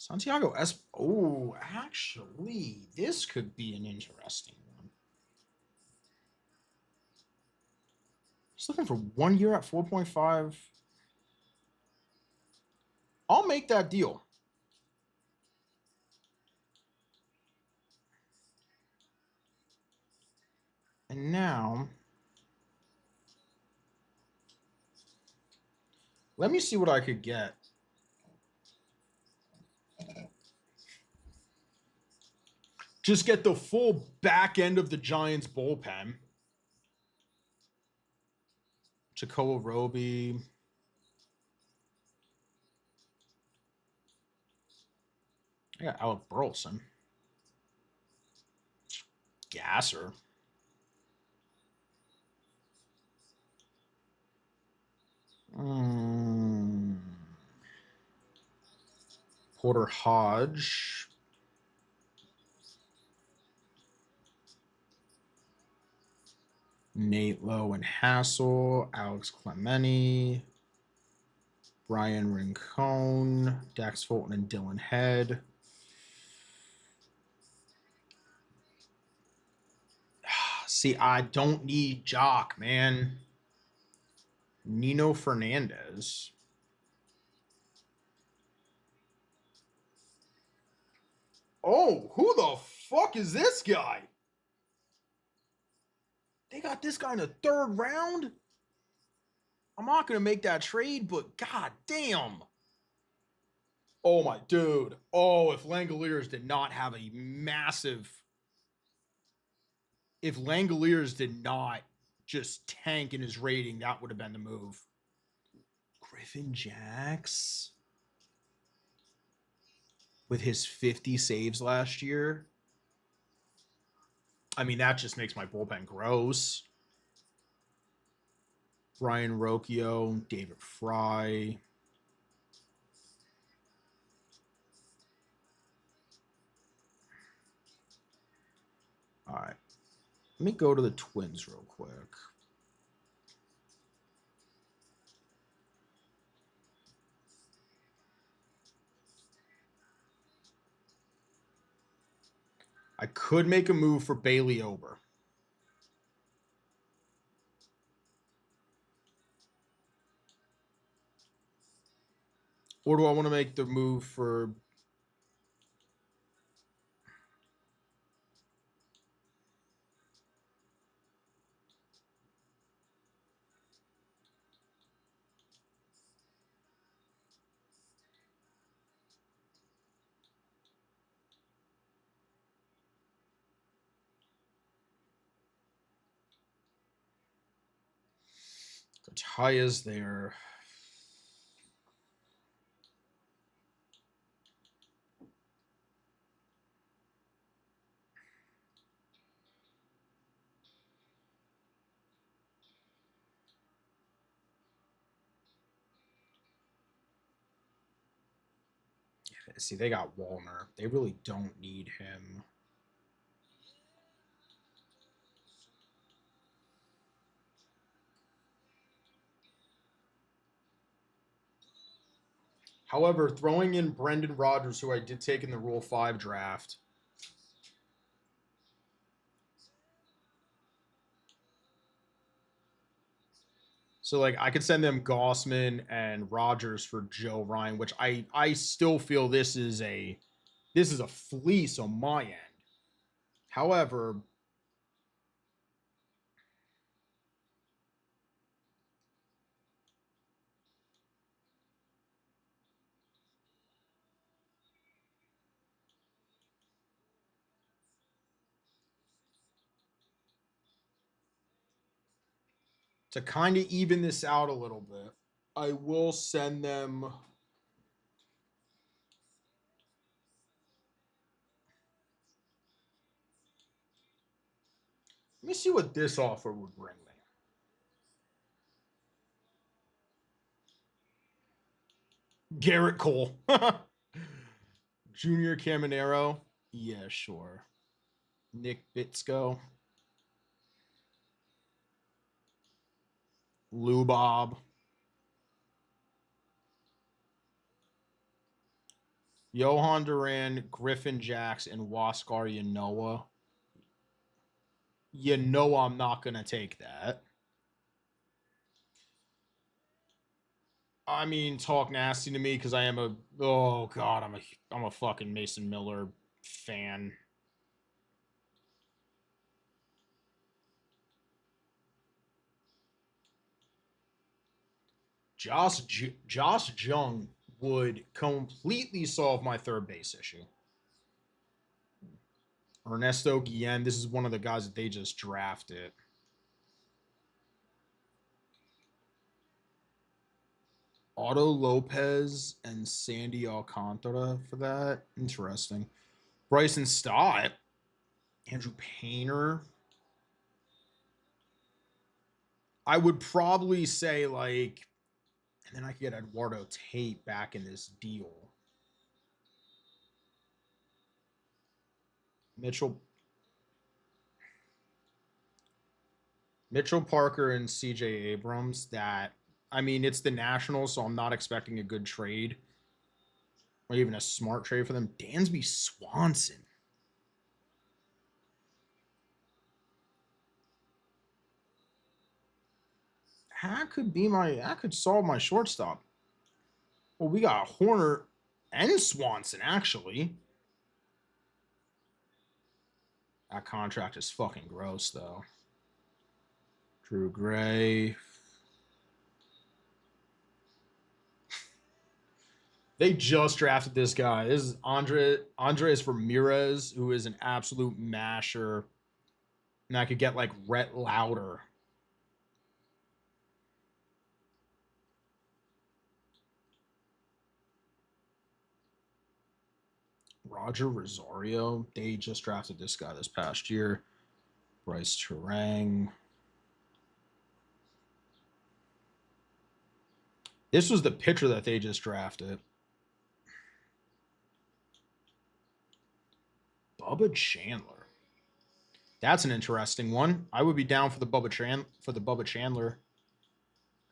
Santiago S. Oh, actually, this could be an interesting one. He's looking for 1 year at 4.5. I'll make that deal. And now, let me see what I could get. Just get the full back end of the Giants bullpen. Jacoa Roby. I got Alec Burleson. Gasser. Porter Hodge. Nate Lowe and Hassel. Alex Clemeni. Brian Rincon. Dax Fulton and Dylan Head. See, I don't need Jock, man. Nino Fernandez. Oh, who the fuck is this guy? They got this guy in the 3rd round? I'm not going to make that trade, but god damn. Oh, my dude. Oh, if Langoliers did not have a massive. If Langoliers did not just tank in his rating, that would have been the move. Griffin Jax with his 50 saves last year. I mean, that just makes my bullpen gross. Brian Rocchio, David Fry. All right. Let me go to the Twins real quick. I could make a move for Bailey Ober. Or do I want to make the move for... Kataya's there. See, they got Wallner. They really don't need him. However, throwing in Brendan Rodgers, who I did take in the Rule 5 draft. So, like, I could send them Gossman and Rodgers for Joe Ryan, which I still feel this is a fleece on my end. However, to kind of even this out a little bit, I will send them. Let me see what this offer would bring me. Garrett Cole. Junior Caminero. Yeah, sure. Nick Bitsko. Lou Bob. Johan Duran, Griffin Jax, and Waskar Yanoa. You know I'm not going to take that. I mean, talk nasty to me because I am I'm a fucking Mason Miller fan. Josh Jung would completely solve my third base issue. Ernesto Guillen, this is one of the guys that they just drafted. Otto Lopez and Sandy Alcantara for that. Interesting. Bryson Stott, Andrew Painter. I would probably say like, and then I could get Eduardo Tate back in this deal. Mitchell Mitchell Parker and CJ Abrams. That, I mean, it's the Nationals, so I'm not expecting a good trade or even a smart trade for them. Dansby Swanson. That could solve my shortstop. Well, we got Horner and Swanson actually. That contract is fucking gross though. Drew Gray. They just drafted this guy. This is Andres Ramirez, who is an absolute masher. And I could get like Rhett Lauder. Roger Rosario. They just drafted this guy this past year. Bryce Terang. This was the pitcher that they just drafted. Bubba Chandler. That's an interesting one. I would be down for the Bubba Chandler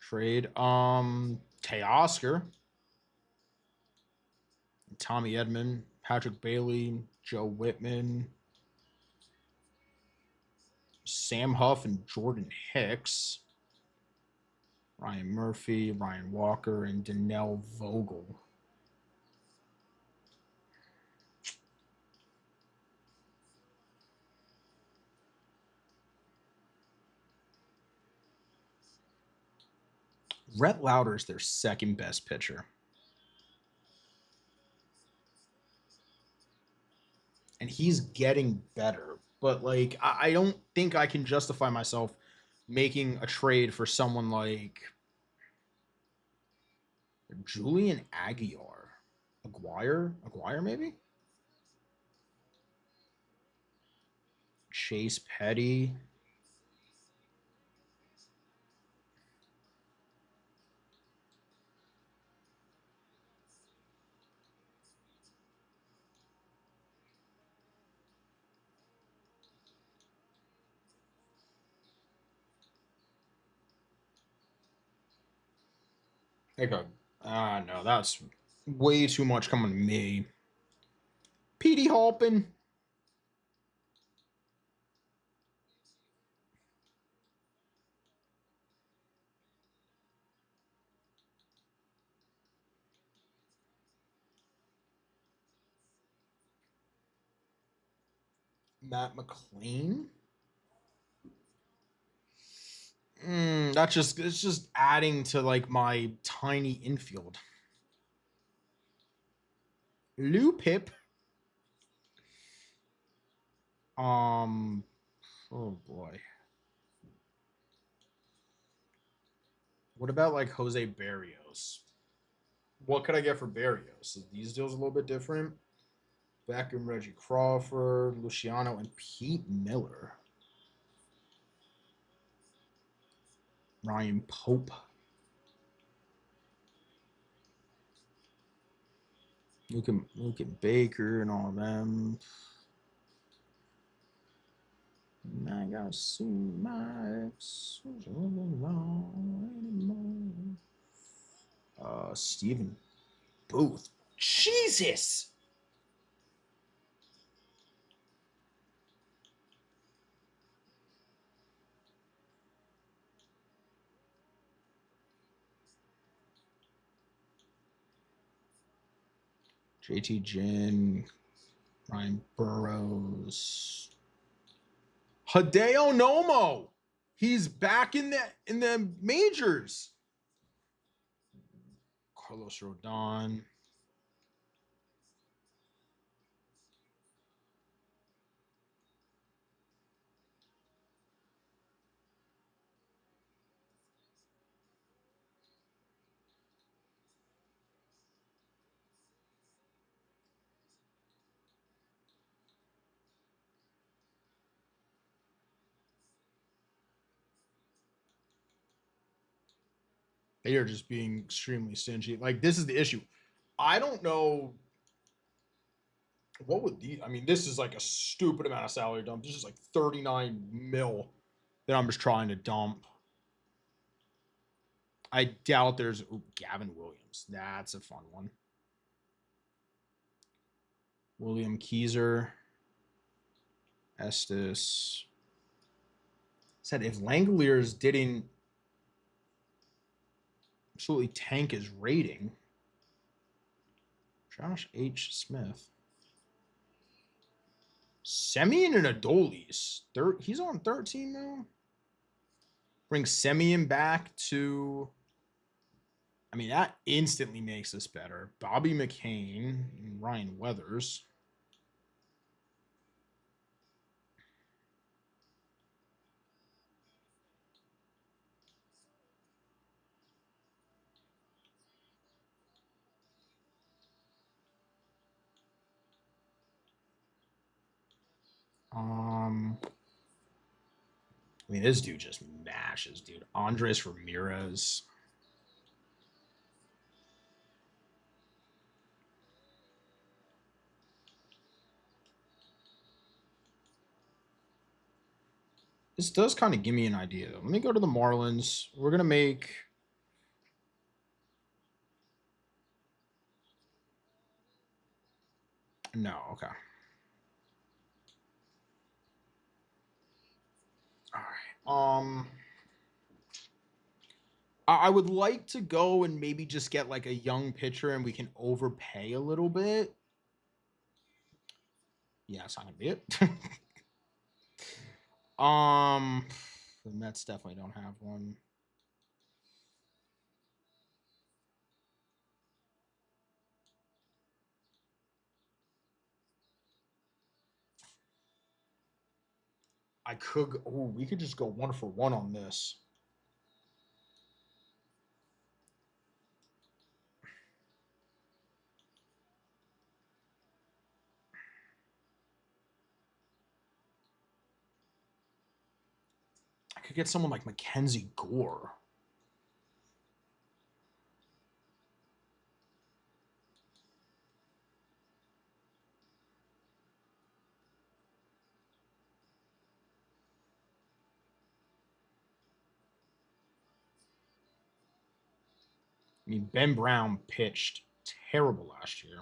trade. Teoscar, Tommy Edman, Patrick Bailey, Joe Whitman, Sam Huff, and Jordan Hicks. Ryan Murphy, Ryan Walker, and Donnell Vogel. Rhett Lauder is their second best pitcher. And he's getting better. But like I don't think I can justify myself making a trade for someone like Julian Aguilar. Aguirre maybe? Chase Petty. Okay. No, that's way too much coming to me. Petey Halpin. Matt McLean. It's just adding to like my tiny infield. Lou Pip. Um. Oh boy. What about like Jose Barrios? What could I get for Barrios? These deals a little bit different. Beckham, Reggie Crawford, Luciano, and Pete Miller. Ryan Pope. Look at Baker and all of them. I got see my ex Stephen Booth. Jesus. JT Ginn, Ryan Burrows, Hideo Nomo. He's back in the majors. Carlos Rodon. They are just being extremely stingy. Like, this is the issue. I don't know what would the. I mean, this is like a stupid amount of salary dump. This is like 39 mil that I'm just trying to dump. I doubt there's Gavin Williams. That's a fun one. William Keyser. Estes. Said if Langoliers didn't absolutely tank his rating. Josh H. Smith. Semien and Adolis. He's on 13 now. Bring Semien back to. I mean, that instantly makes this better. Bobby McCain and Ryan Weathers. I mean, this dude just mashes, dude. Andres Ramirez. This does kind of give me an idea, though. Let me go to the Marlins. We're going to make. No, okay. All right. I would like to go and maybe just get like a young pitcher and we can overpay a little bit. Yeah, it's not gonna be it. The Mets definitely don't have one. I could. Oh, we could just go 1-for-1 on this. I could get someone like Mackenzie Gore. I mean, Ben Brown pitched terrible last year.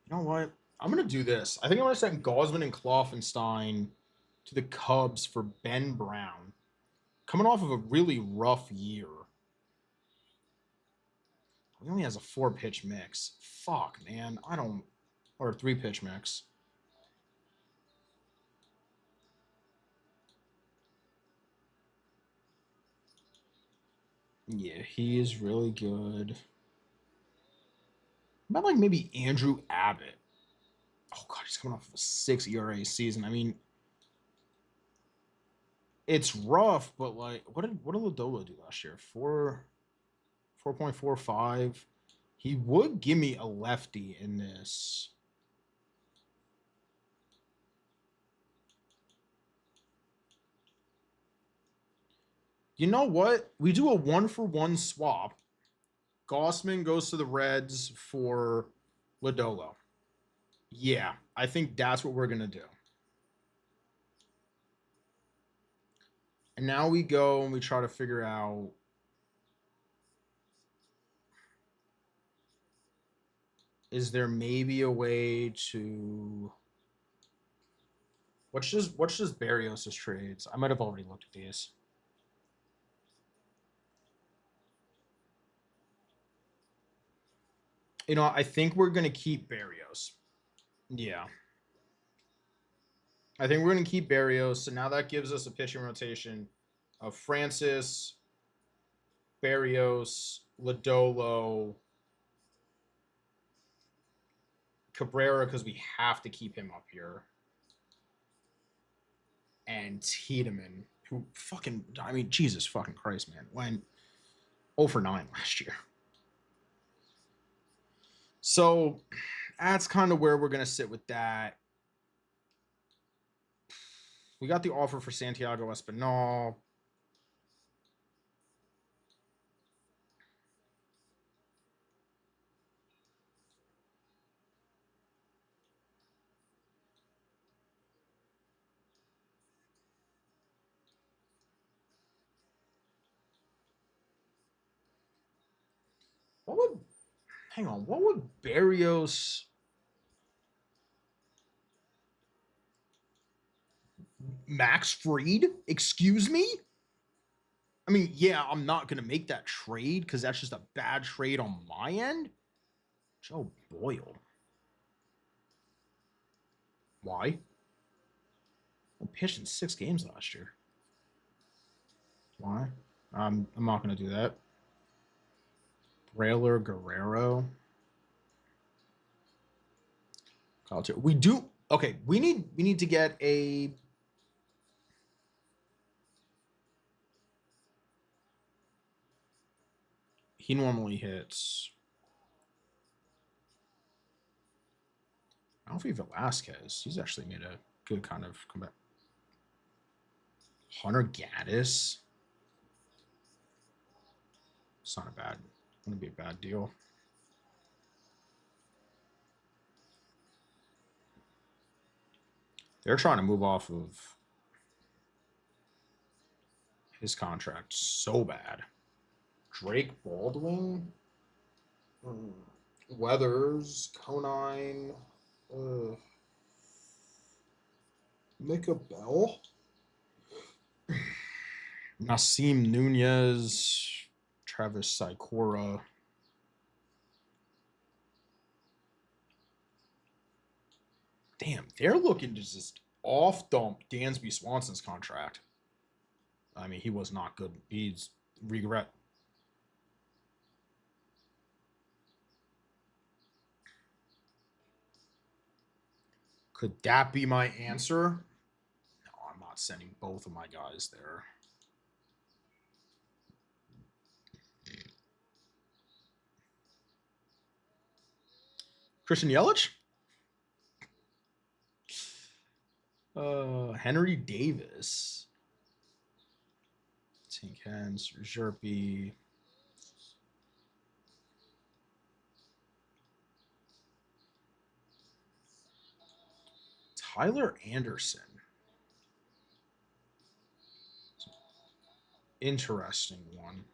You know what? I'm gonna do this. I think I'm gonna send Gosman and Kloffenstein to the Cubs for Ben Brown, coming off of a really rough year. He only has a 4-pitch mix. Fuck, man. I don't. Or a 3-pitch mix. Yeah, he is really good. About like maybe Andrew Abbott. Oh god, he's coming off of a 6 ERA season. I mean, it's rough, but like, what did Lodolo do last year? 4.45. He would give me a lefty in this. You know what? We do a 1-for-1 swap. Gossman goes to the Reds for Lodolo. Yeah, I think that's what we're gonna do. And now we go and we try to figure out. Is there maybe a way to. What's just Barrios' trades? I might have already looked at these. You know, I think we're gonna keep Barrios. Yeah. I think we're gonna keep Barrios. So now that gives us a pitching rotation of Francis, Barrios, Lodolo, Cabrera, because we have to keep him up here. And Tiedemann, who fucking, I mean, Jesus fucking Christ, man, went 0-for-9 last year. So that's kind of where we're going to sit with that. We got the offer for Santiago Espinal. What would Barrios... Max Fried? Excuse me? I mean, yeah, I'm not going to make that trade because that's just a bad trade on my end. Joe Boyle. Why? I pitched in 6 games last year. Why? I'm not going to do that. Brailer Guerrero. We do... Okay, we need to get a... He normally hits... Alfie Velasquez. He's actually made a good kind of comeback. Hunter Gaddis. It's not a bad... Wouldn't be a bad deal. They're trying to move off of his contract so bad. Drake Baldwin, Weathers, Conine, Micah Bell, Nasim Nunez, Travis Sikora. Damn, they're looking to just off dump Dansby Swanson's contract. I mean, he was not good. He's regret. Could that be my answer? No, I'm not sending both of my guys there. Christian Yelich? Henry Davis. Tink Hens, Jerpy. Tyler Anderson. Interesting one.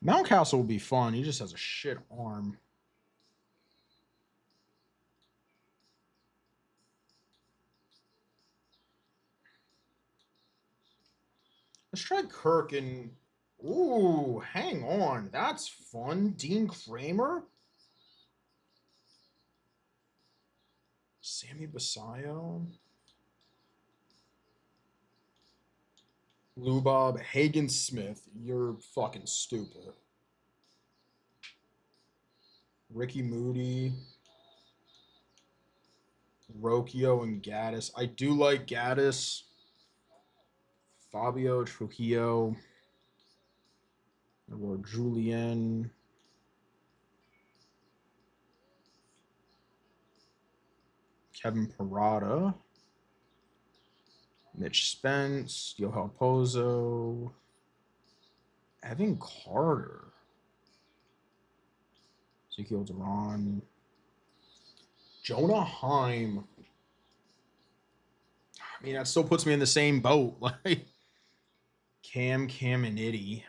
Mountcastle will be fun. He just has a shit arm. Let's try Kirk and... Ooh, hang on. That's fun. Dean Kramer? Sammy Basayo? Lubob, Hagen Smith. You're fucking stupid. Ricky Moody. Rocchio and Gaddis. I do like Gaddis. Fabio Trujillo. Or Julian. Kevin Parada. Mitch Spence. Yohel Pozo. Evan Carter. Ezekiel Duran. Jonah Heim. I mean, that still puts me in the same boat. Like Cam Caminiti.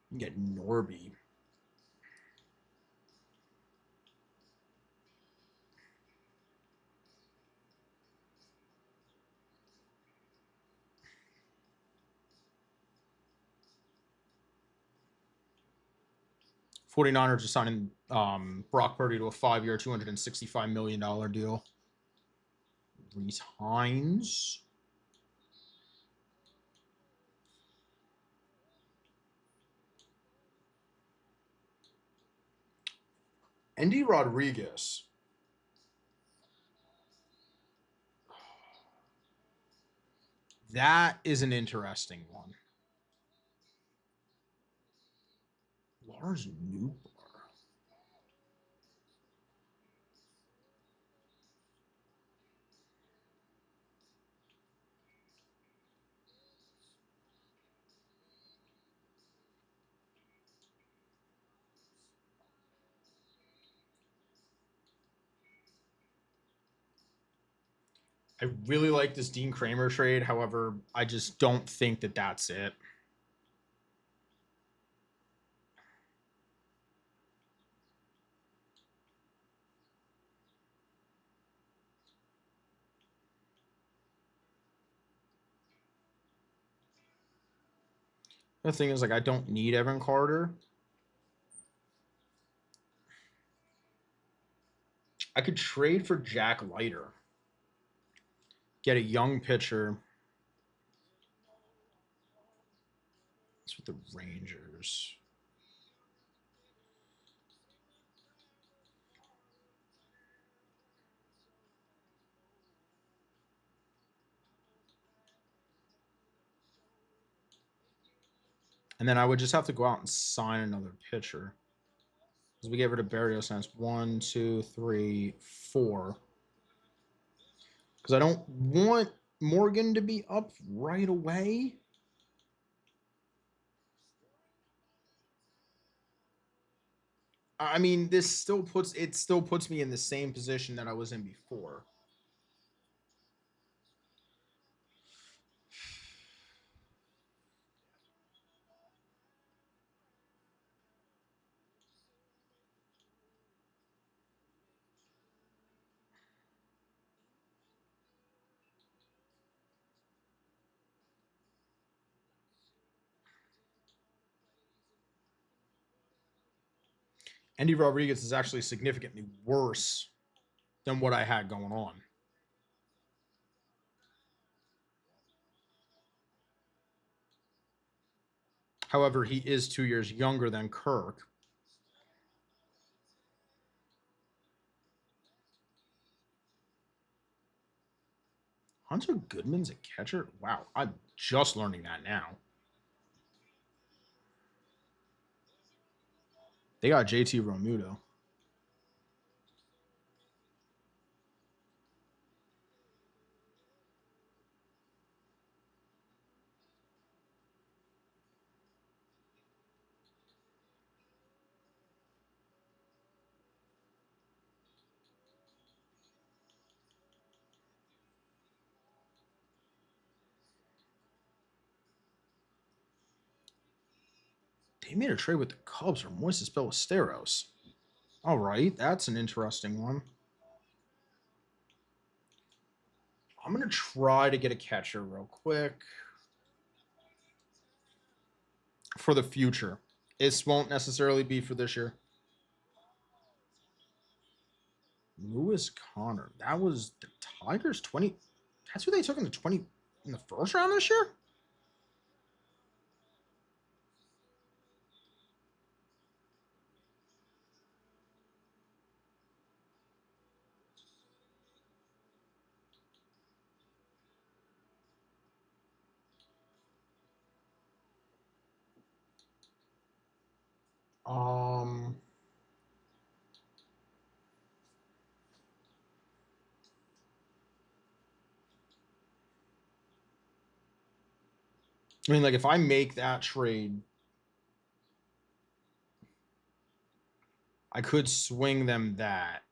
You get Norby. '49ers are signing Brock Purdy to a 5-year, $265 million deal. Reese Hines. Andy Rodriguez. That is an interesting one. Lars Newbar. I really like this Dean Kramer trade. However, I just don't think that that's it. The thing is, like, I don't need Evan Carter. I could trade for Jack Leiter, get a young pitcher. It's with the Rangers. And then I would just have to go out and sign another pitcher. Because we gave rid of Barrios since 1, 2, 3, 4. Because I don't want Morgan to be up right away. I mean, this still puts me in the same position that I was in before. Andy Rodriguez is actually significantly worse than what I had going on. However, he is 2 years younger than Kirk. Hunter Goodman's a catcher? Wow, I'm just learning that now. They got JT Realmuto. They made a trade with the Cubs for Moises Ballesteros. All right, that's an interesting one. I'm going to try to get a catcher real quick for the future. This won't necessarily be for this year. Lewis Connor. That was the Tigers 20. That's who they took in the 20 in the first round this year? Um I mean, like, if I make that trade, I could swing them that.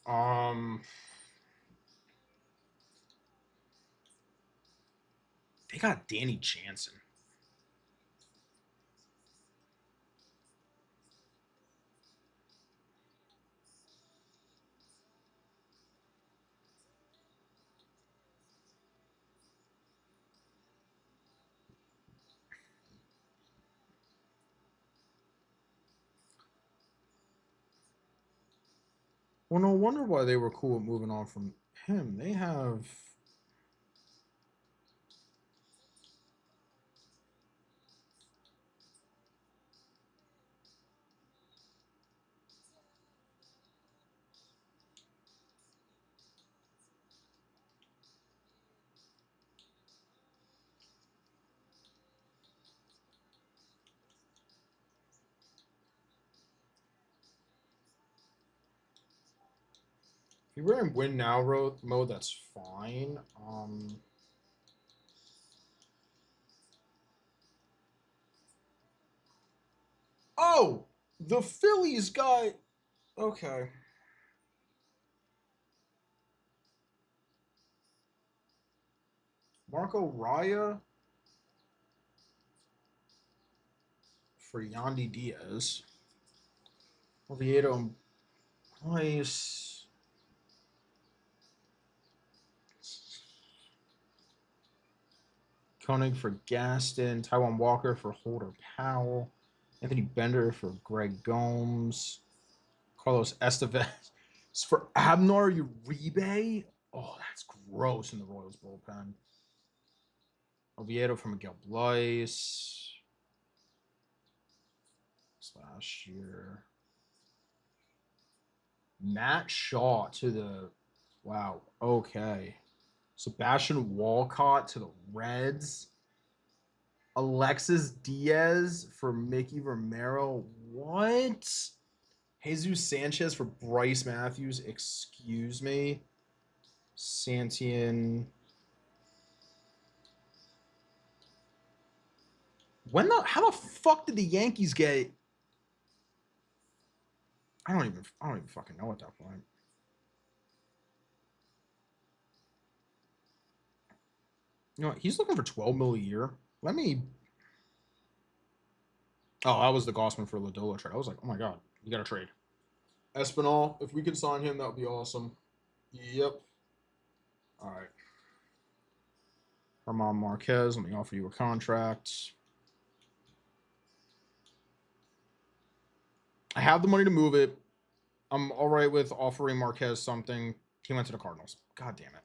Um, they got Danny Jansen. Well, no wonder why they were cool with moving on from him. They have. If you were in win now mode, that's fine. Oh, the Phillies guy. Okay. Marco Raya for Yandy Diaz. Oviedo in place. Koenig for Gaston. Taiwan Walker for Holder Powell. Anthony Bender for Greg Gomes. Carlos Estevez for Abner Uribe. Oh, that's gross in the Royals bullpen. Oviedo for Miguel Bleis. Last year. Matt Shaw to the. Wow. Okay. Sebastian Walcott to the Reds. Alexis Diaz for Mickey Romero. What? Jesus Sanchez for Bryce Matthews. Excuse me. Santian. How the fuck did the Yankees get? I don't even fucking know at that point. You know what? He's looking for 12 mil a year. Let me. Oh, that was the Gossman for Ladola trade. I was like, oh my god, you got to trade. Espinal, if we could sign him, that would be awesome. Yep. All right. Herman Marquez, let me offer you a contract. I have the money to move it. I'm all right with offering Marquez something. He went to the Cardinals. God damn it.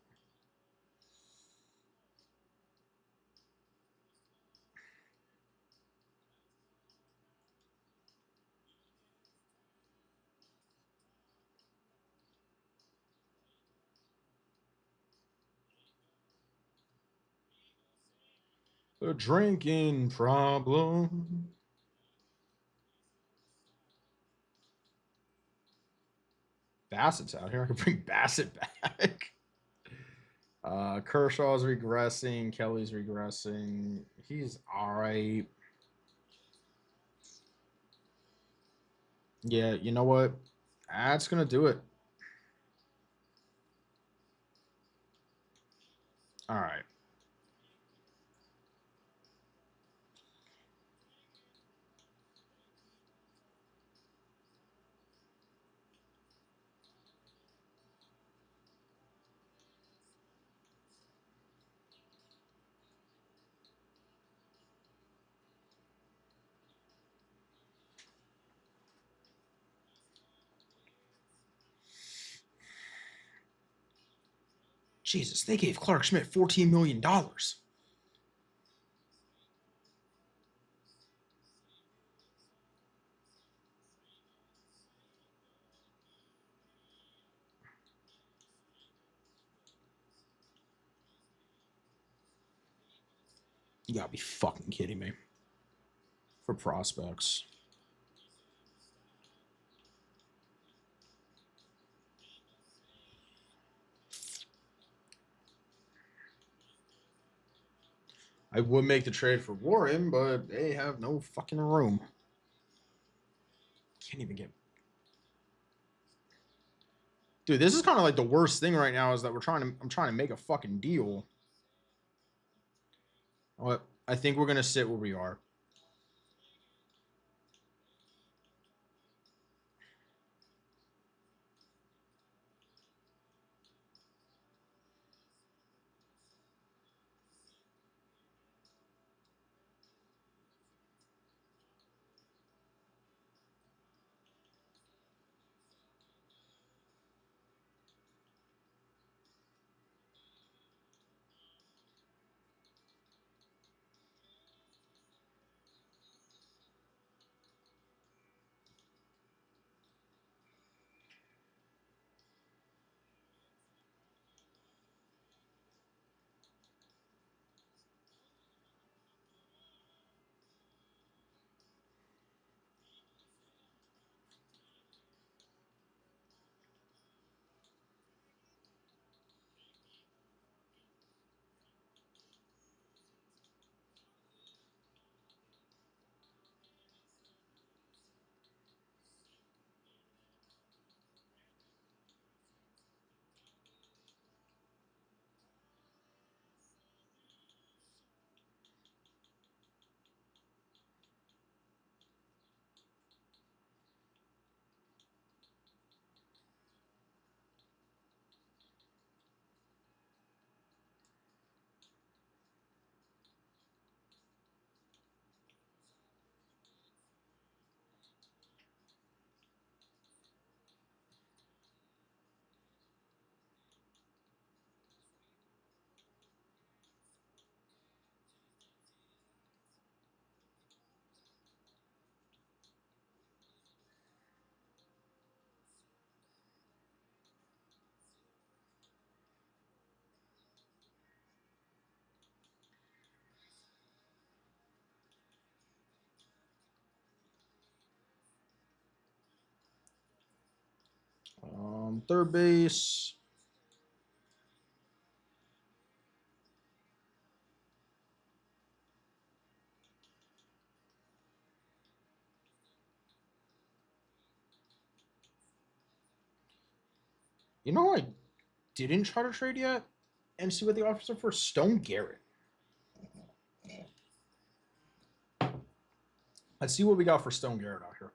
A drinking problem. Bassett's out here. I could bring Bassett back. Kershaw's regressing. Kelly's regressing. He's all right. Yeah, you know what? That's going to do it. All right. Jesus, they gave Clark Schmidt $14 million. You gotta be fucking kidding me. For prospects. I would make the trade for Warren, but they have no fucking room. Can't even get. Dude, this is kind of like the worst thing right now is that I'm trying to make a fucking deal. What? I think we're gonna sit where we are. Third base. You know, I didn't try to trade yet and see what the offers are for Stone Garrett. Let's see what we got for Stone Garrett out here.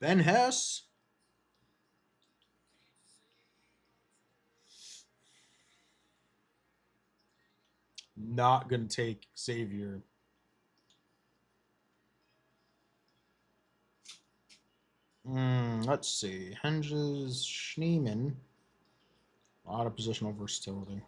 Ben Hess. Not going to take Xavier. Let's see. Henges, Schneeman. A lot of positional versatility.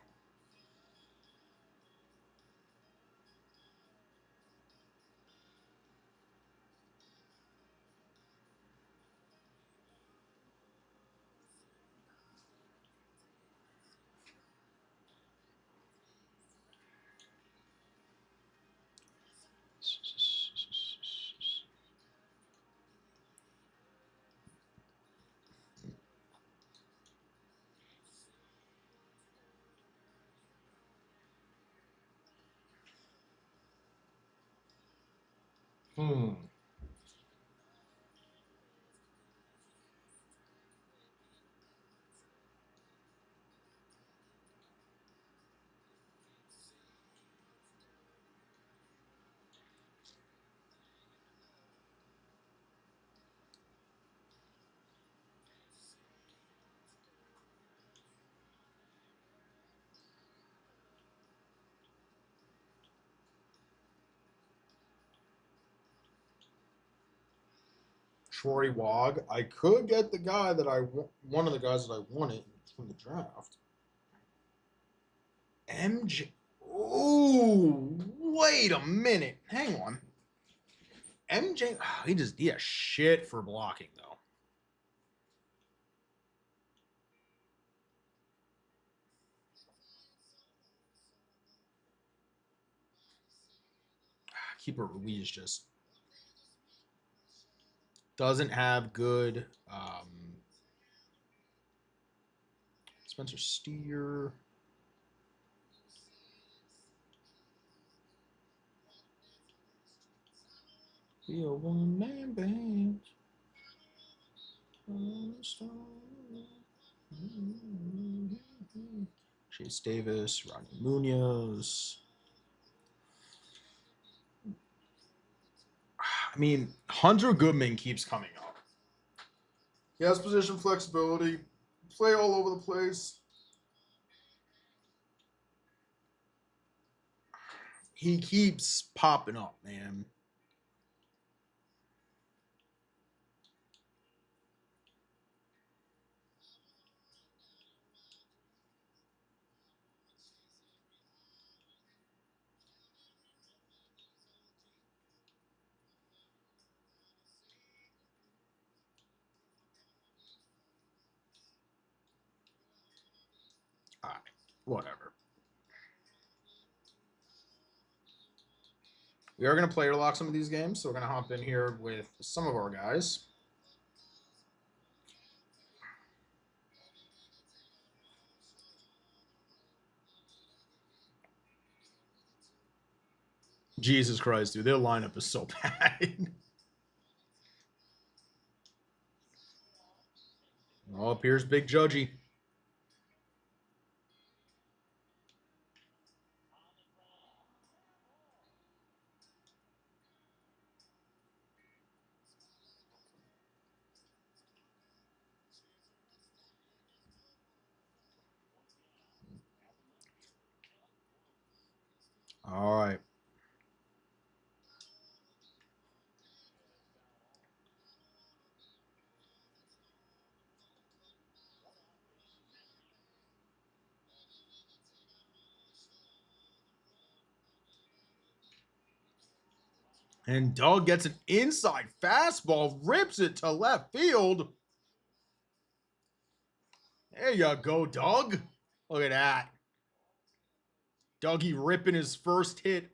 Troy Wog. I could get the guy that one of the guys that I wanted from the draft. MJ. Oh, wait a minute. Hang on. MJ. He has shit for blocking though. Keeper Ruiz just doesn't have good. Spencer Steer. Be a one-man band. Chase Davis, Ronnie Munoz. I mean, Hunter Goodman keeps coming up. He has position flexibility, play all over the place. He keeps popping up, man. All right, whatever. We are going to player lock some of these games, so we're going to hop in here with some of our guys. Jesus Christ, dude, their lineup is so bad. Oh, here's Big Judgy. All right. And Doug gets an inside fastball, rips it to left field. There you go, Doug. Look at that. Dougie ripping his first hit.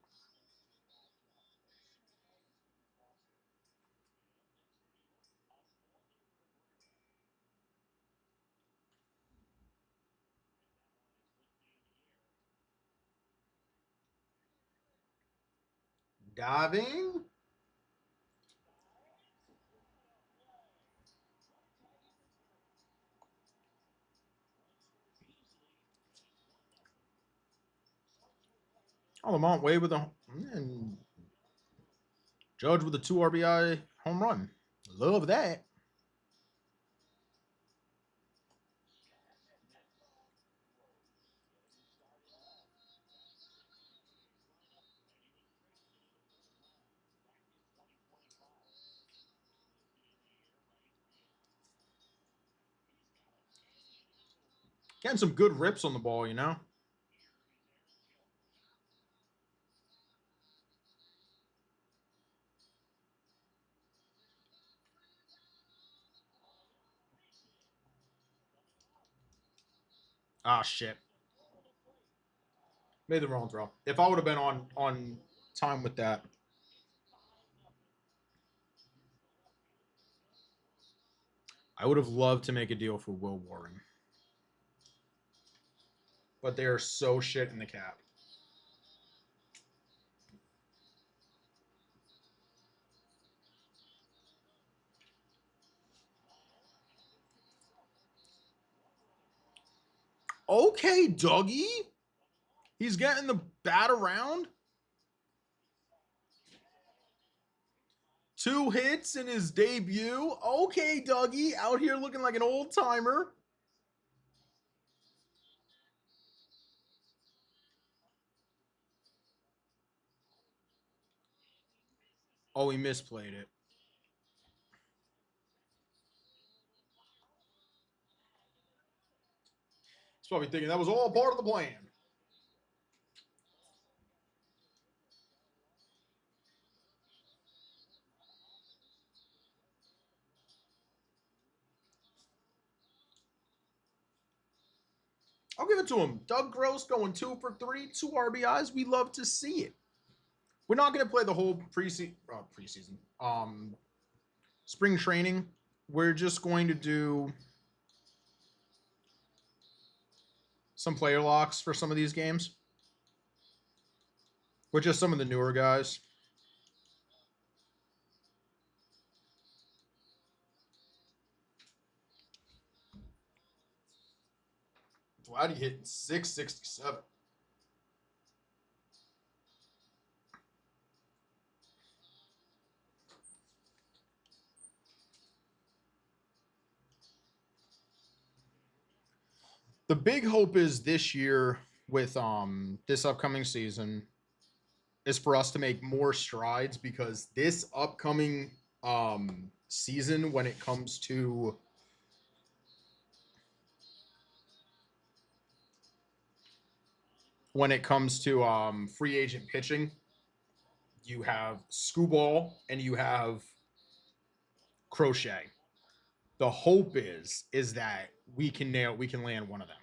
Diving. Oh, Lamont Wade with a and Judge with a 2 RBI home run. Love that. Getting some good rips on the ball, you know? Ah, shit. Made the wrong throw. If I would have been on time with that, I would have loved to make a deal for Will Warren. But they are so shit in the cap. Okay, Dougie. He's getting the bat around. 2 hits in his debut. Okay, Dougie. Out here looking like an old timer. Oh, he misplayed it. He's probably thinking that was all part of the plan. I'll give it to him. Doug Gross going 2 for 3, 2 RBIs. We love to see it. We're not going to play the whole preseason, spring training. We're just going to do some player locks for some of these games, with just some of the newer guys. Vladdy hitting 667. The big hope is this year with this upcoming season is for us to make more strides, because this upcoming season, when it comes to free agent pitching, you have Screwball and you have Crochet. The hope is that we can land one of them.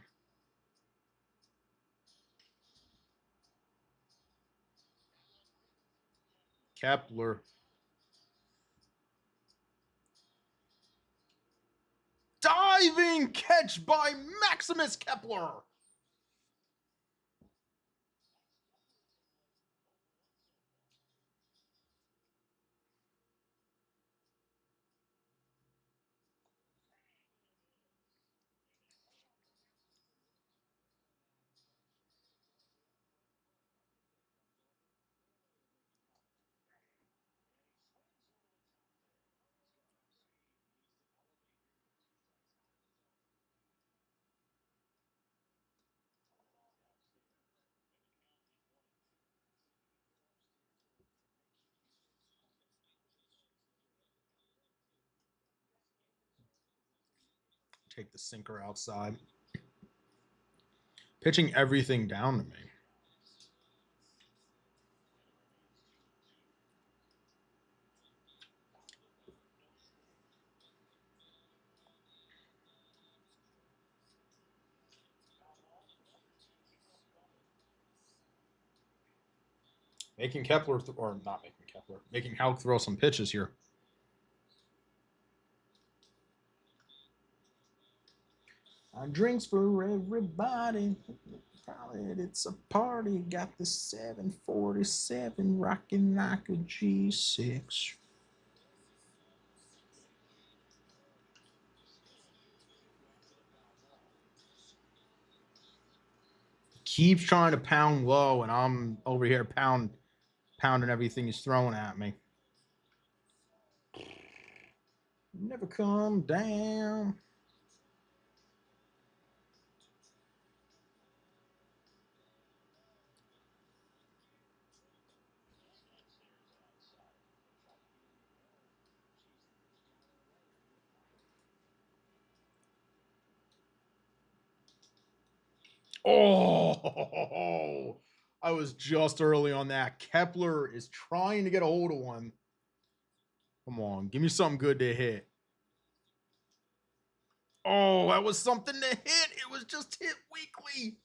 Kepler. Diving catch by Maximus Kepler. Take the sinker outside. Pitching everything down to me. Making Kepler, or not making Kepler, making Hauk throw some pitches here. Drinks for everybody. It's a party. Got the 747 rocking like a G6. Keeps trying to pound low, and I'm over here pounding everything he's throwing at me. Never come down. Oh, I was just early on that. Kepler is trying to get a hold of one. Come on, give me something good to hit. Oh, that was something to hit. It was just hit weakly.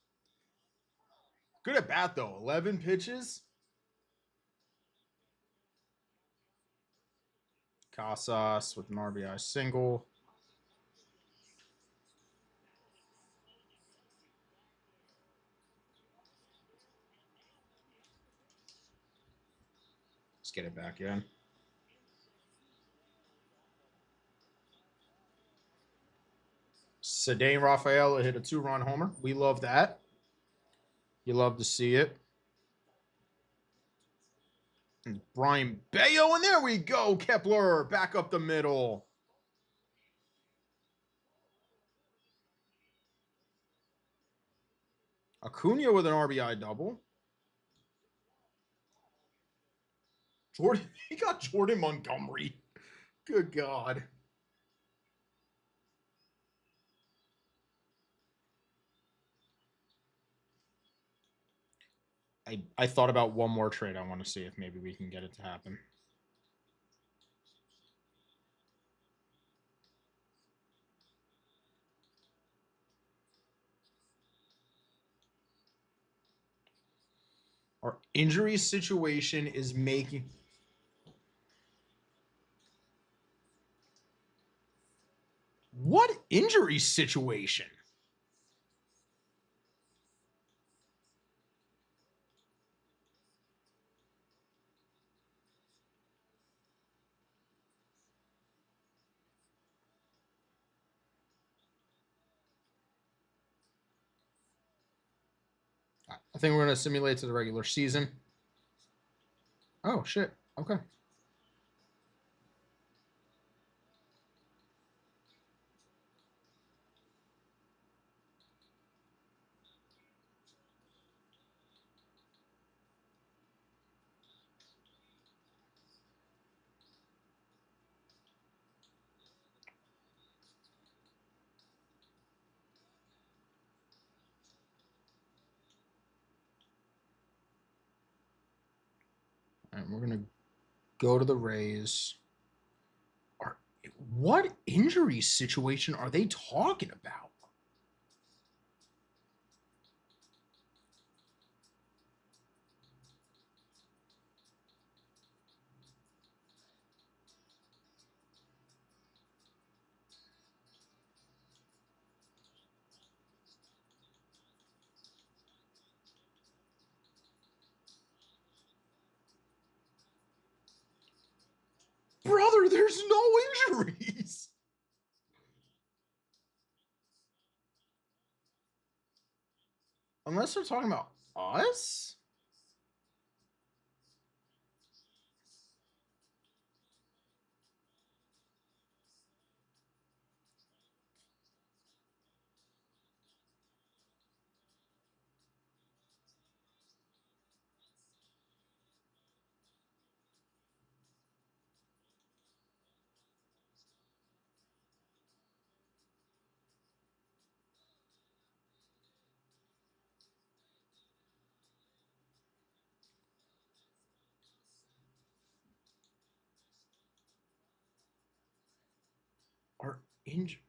Good at bat, though. 11 pitches. Casas with an RBI single. Let's get it back in. Cedane Rafaela hit a 2-run homer. We love that. You love to see it. And Brian Bayo, and there we go. Kepler back up the middle. Acuna with an RBI double. Jordan, he got Jordan Montgomery. Good God. I thought about one more trade. I want to see if maybe we can get it to happen. Our injury situation is making... What injury situation? I think we're going to simulate to the regular season. Oh, shit. Okay. All right, we're going to go to the Rays. What injury situation are they talking about? Brother, there's no injuries. Unless they're talking about us? Are injured?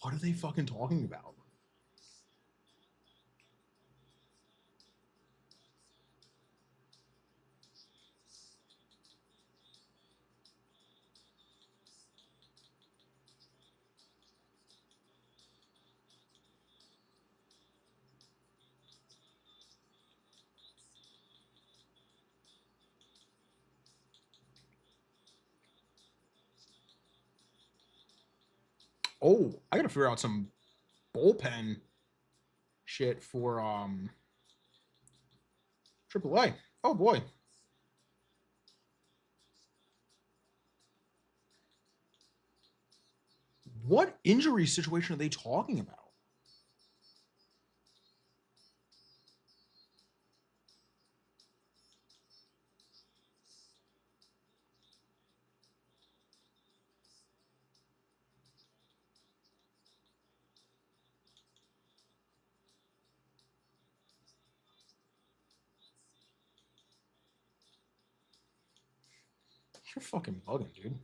What are they fucking talking about? Oh, I gotta figure out some bullpen shit for AAA. Oh boy. What injury situation are they talking about? You're fucking bugging, dude.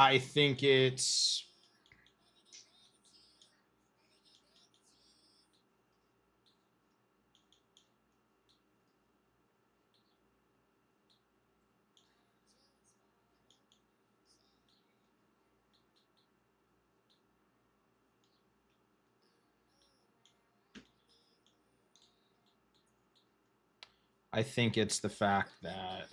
I think it's the fact that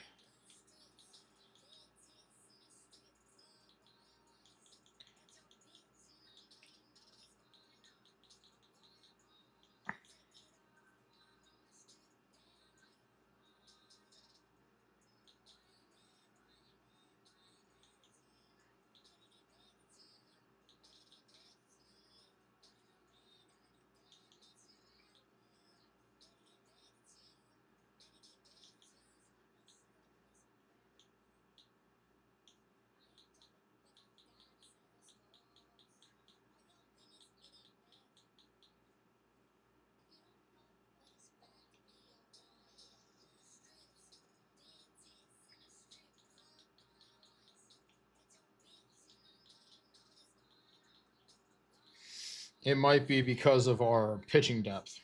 it might be because of our pitching depth.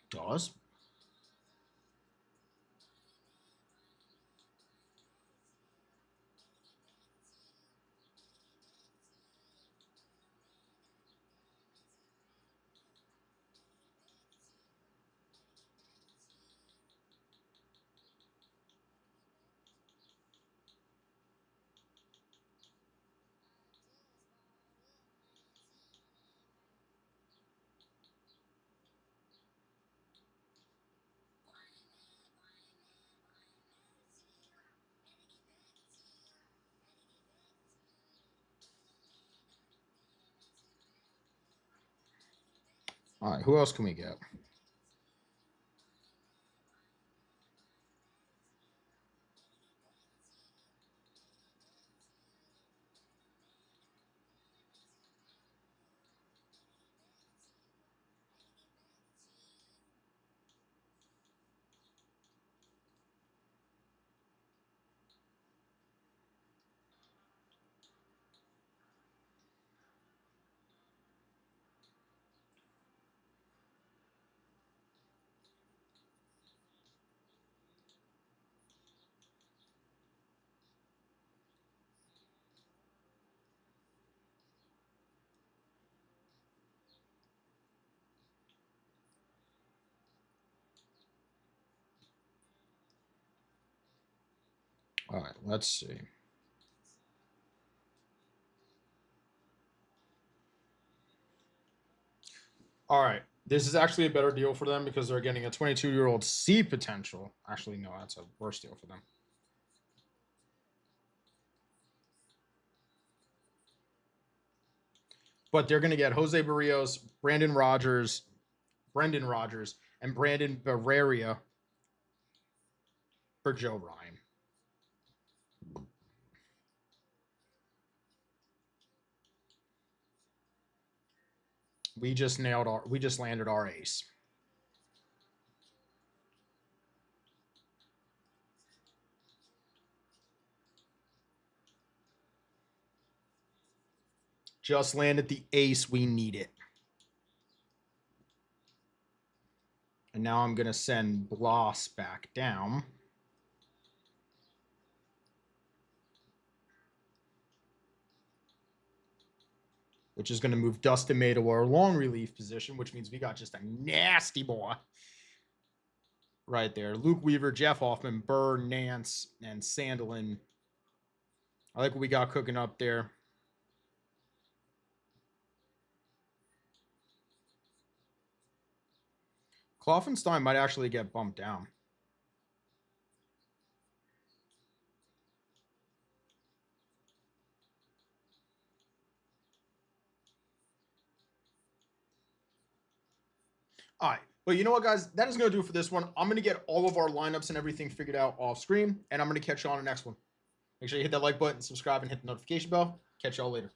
Does? All right, who else can we get? All right, let's see. All right, this is actually a better deal for them because they're getting a 22-year-old C potential. Actually, no, that's a worse deal for them. But they're going to get Jose Barrios, Brendan Rodgers, and Brandon Barreria for Joe Ryan. We just landed our ace. Just landed the ace we needed. And now I'm going to send Bloss back down. Which is going to move Dustin May to our long relief position, which means we got just a nasty boy right there. Luke Weaver, Jeff Hoffman, Burr, Nance, and Sandelin. I like what we got cooking up there. Kloffenstein might actually get bumped down. All right. But you know what, guys? That is going to do it for this one. I'm going to get all of our lineups and everything figured out off screen, and I'm going to catch you on the next one. Make sure you hit that like button, subscribe, and hit the notification bell. Catch y'all later.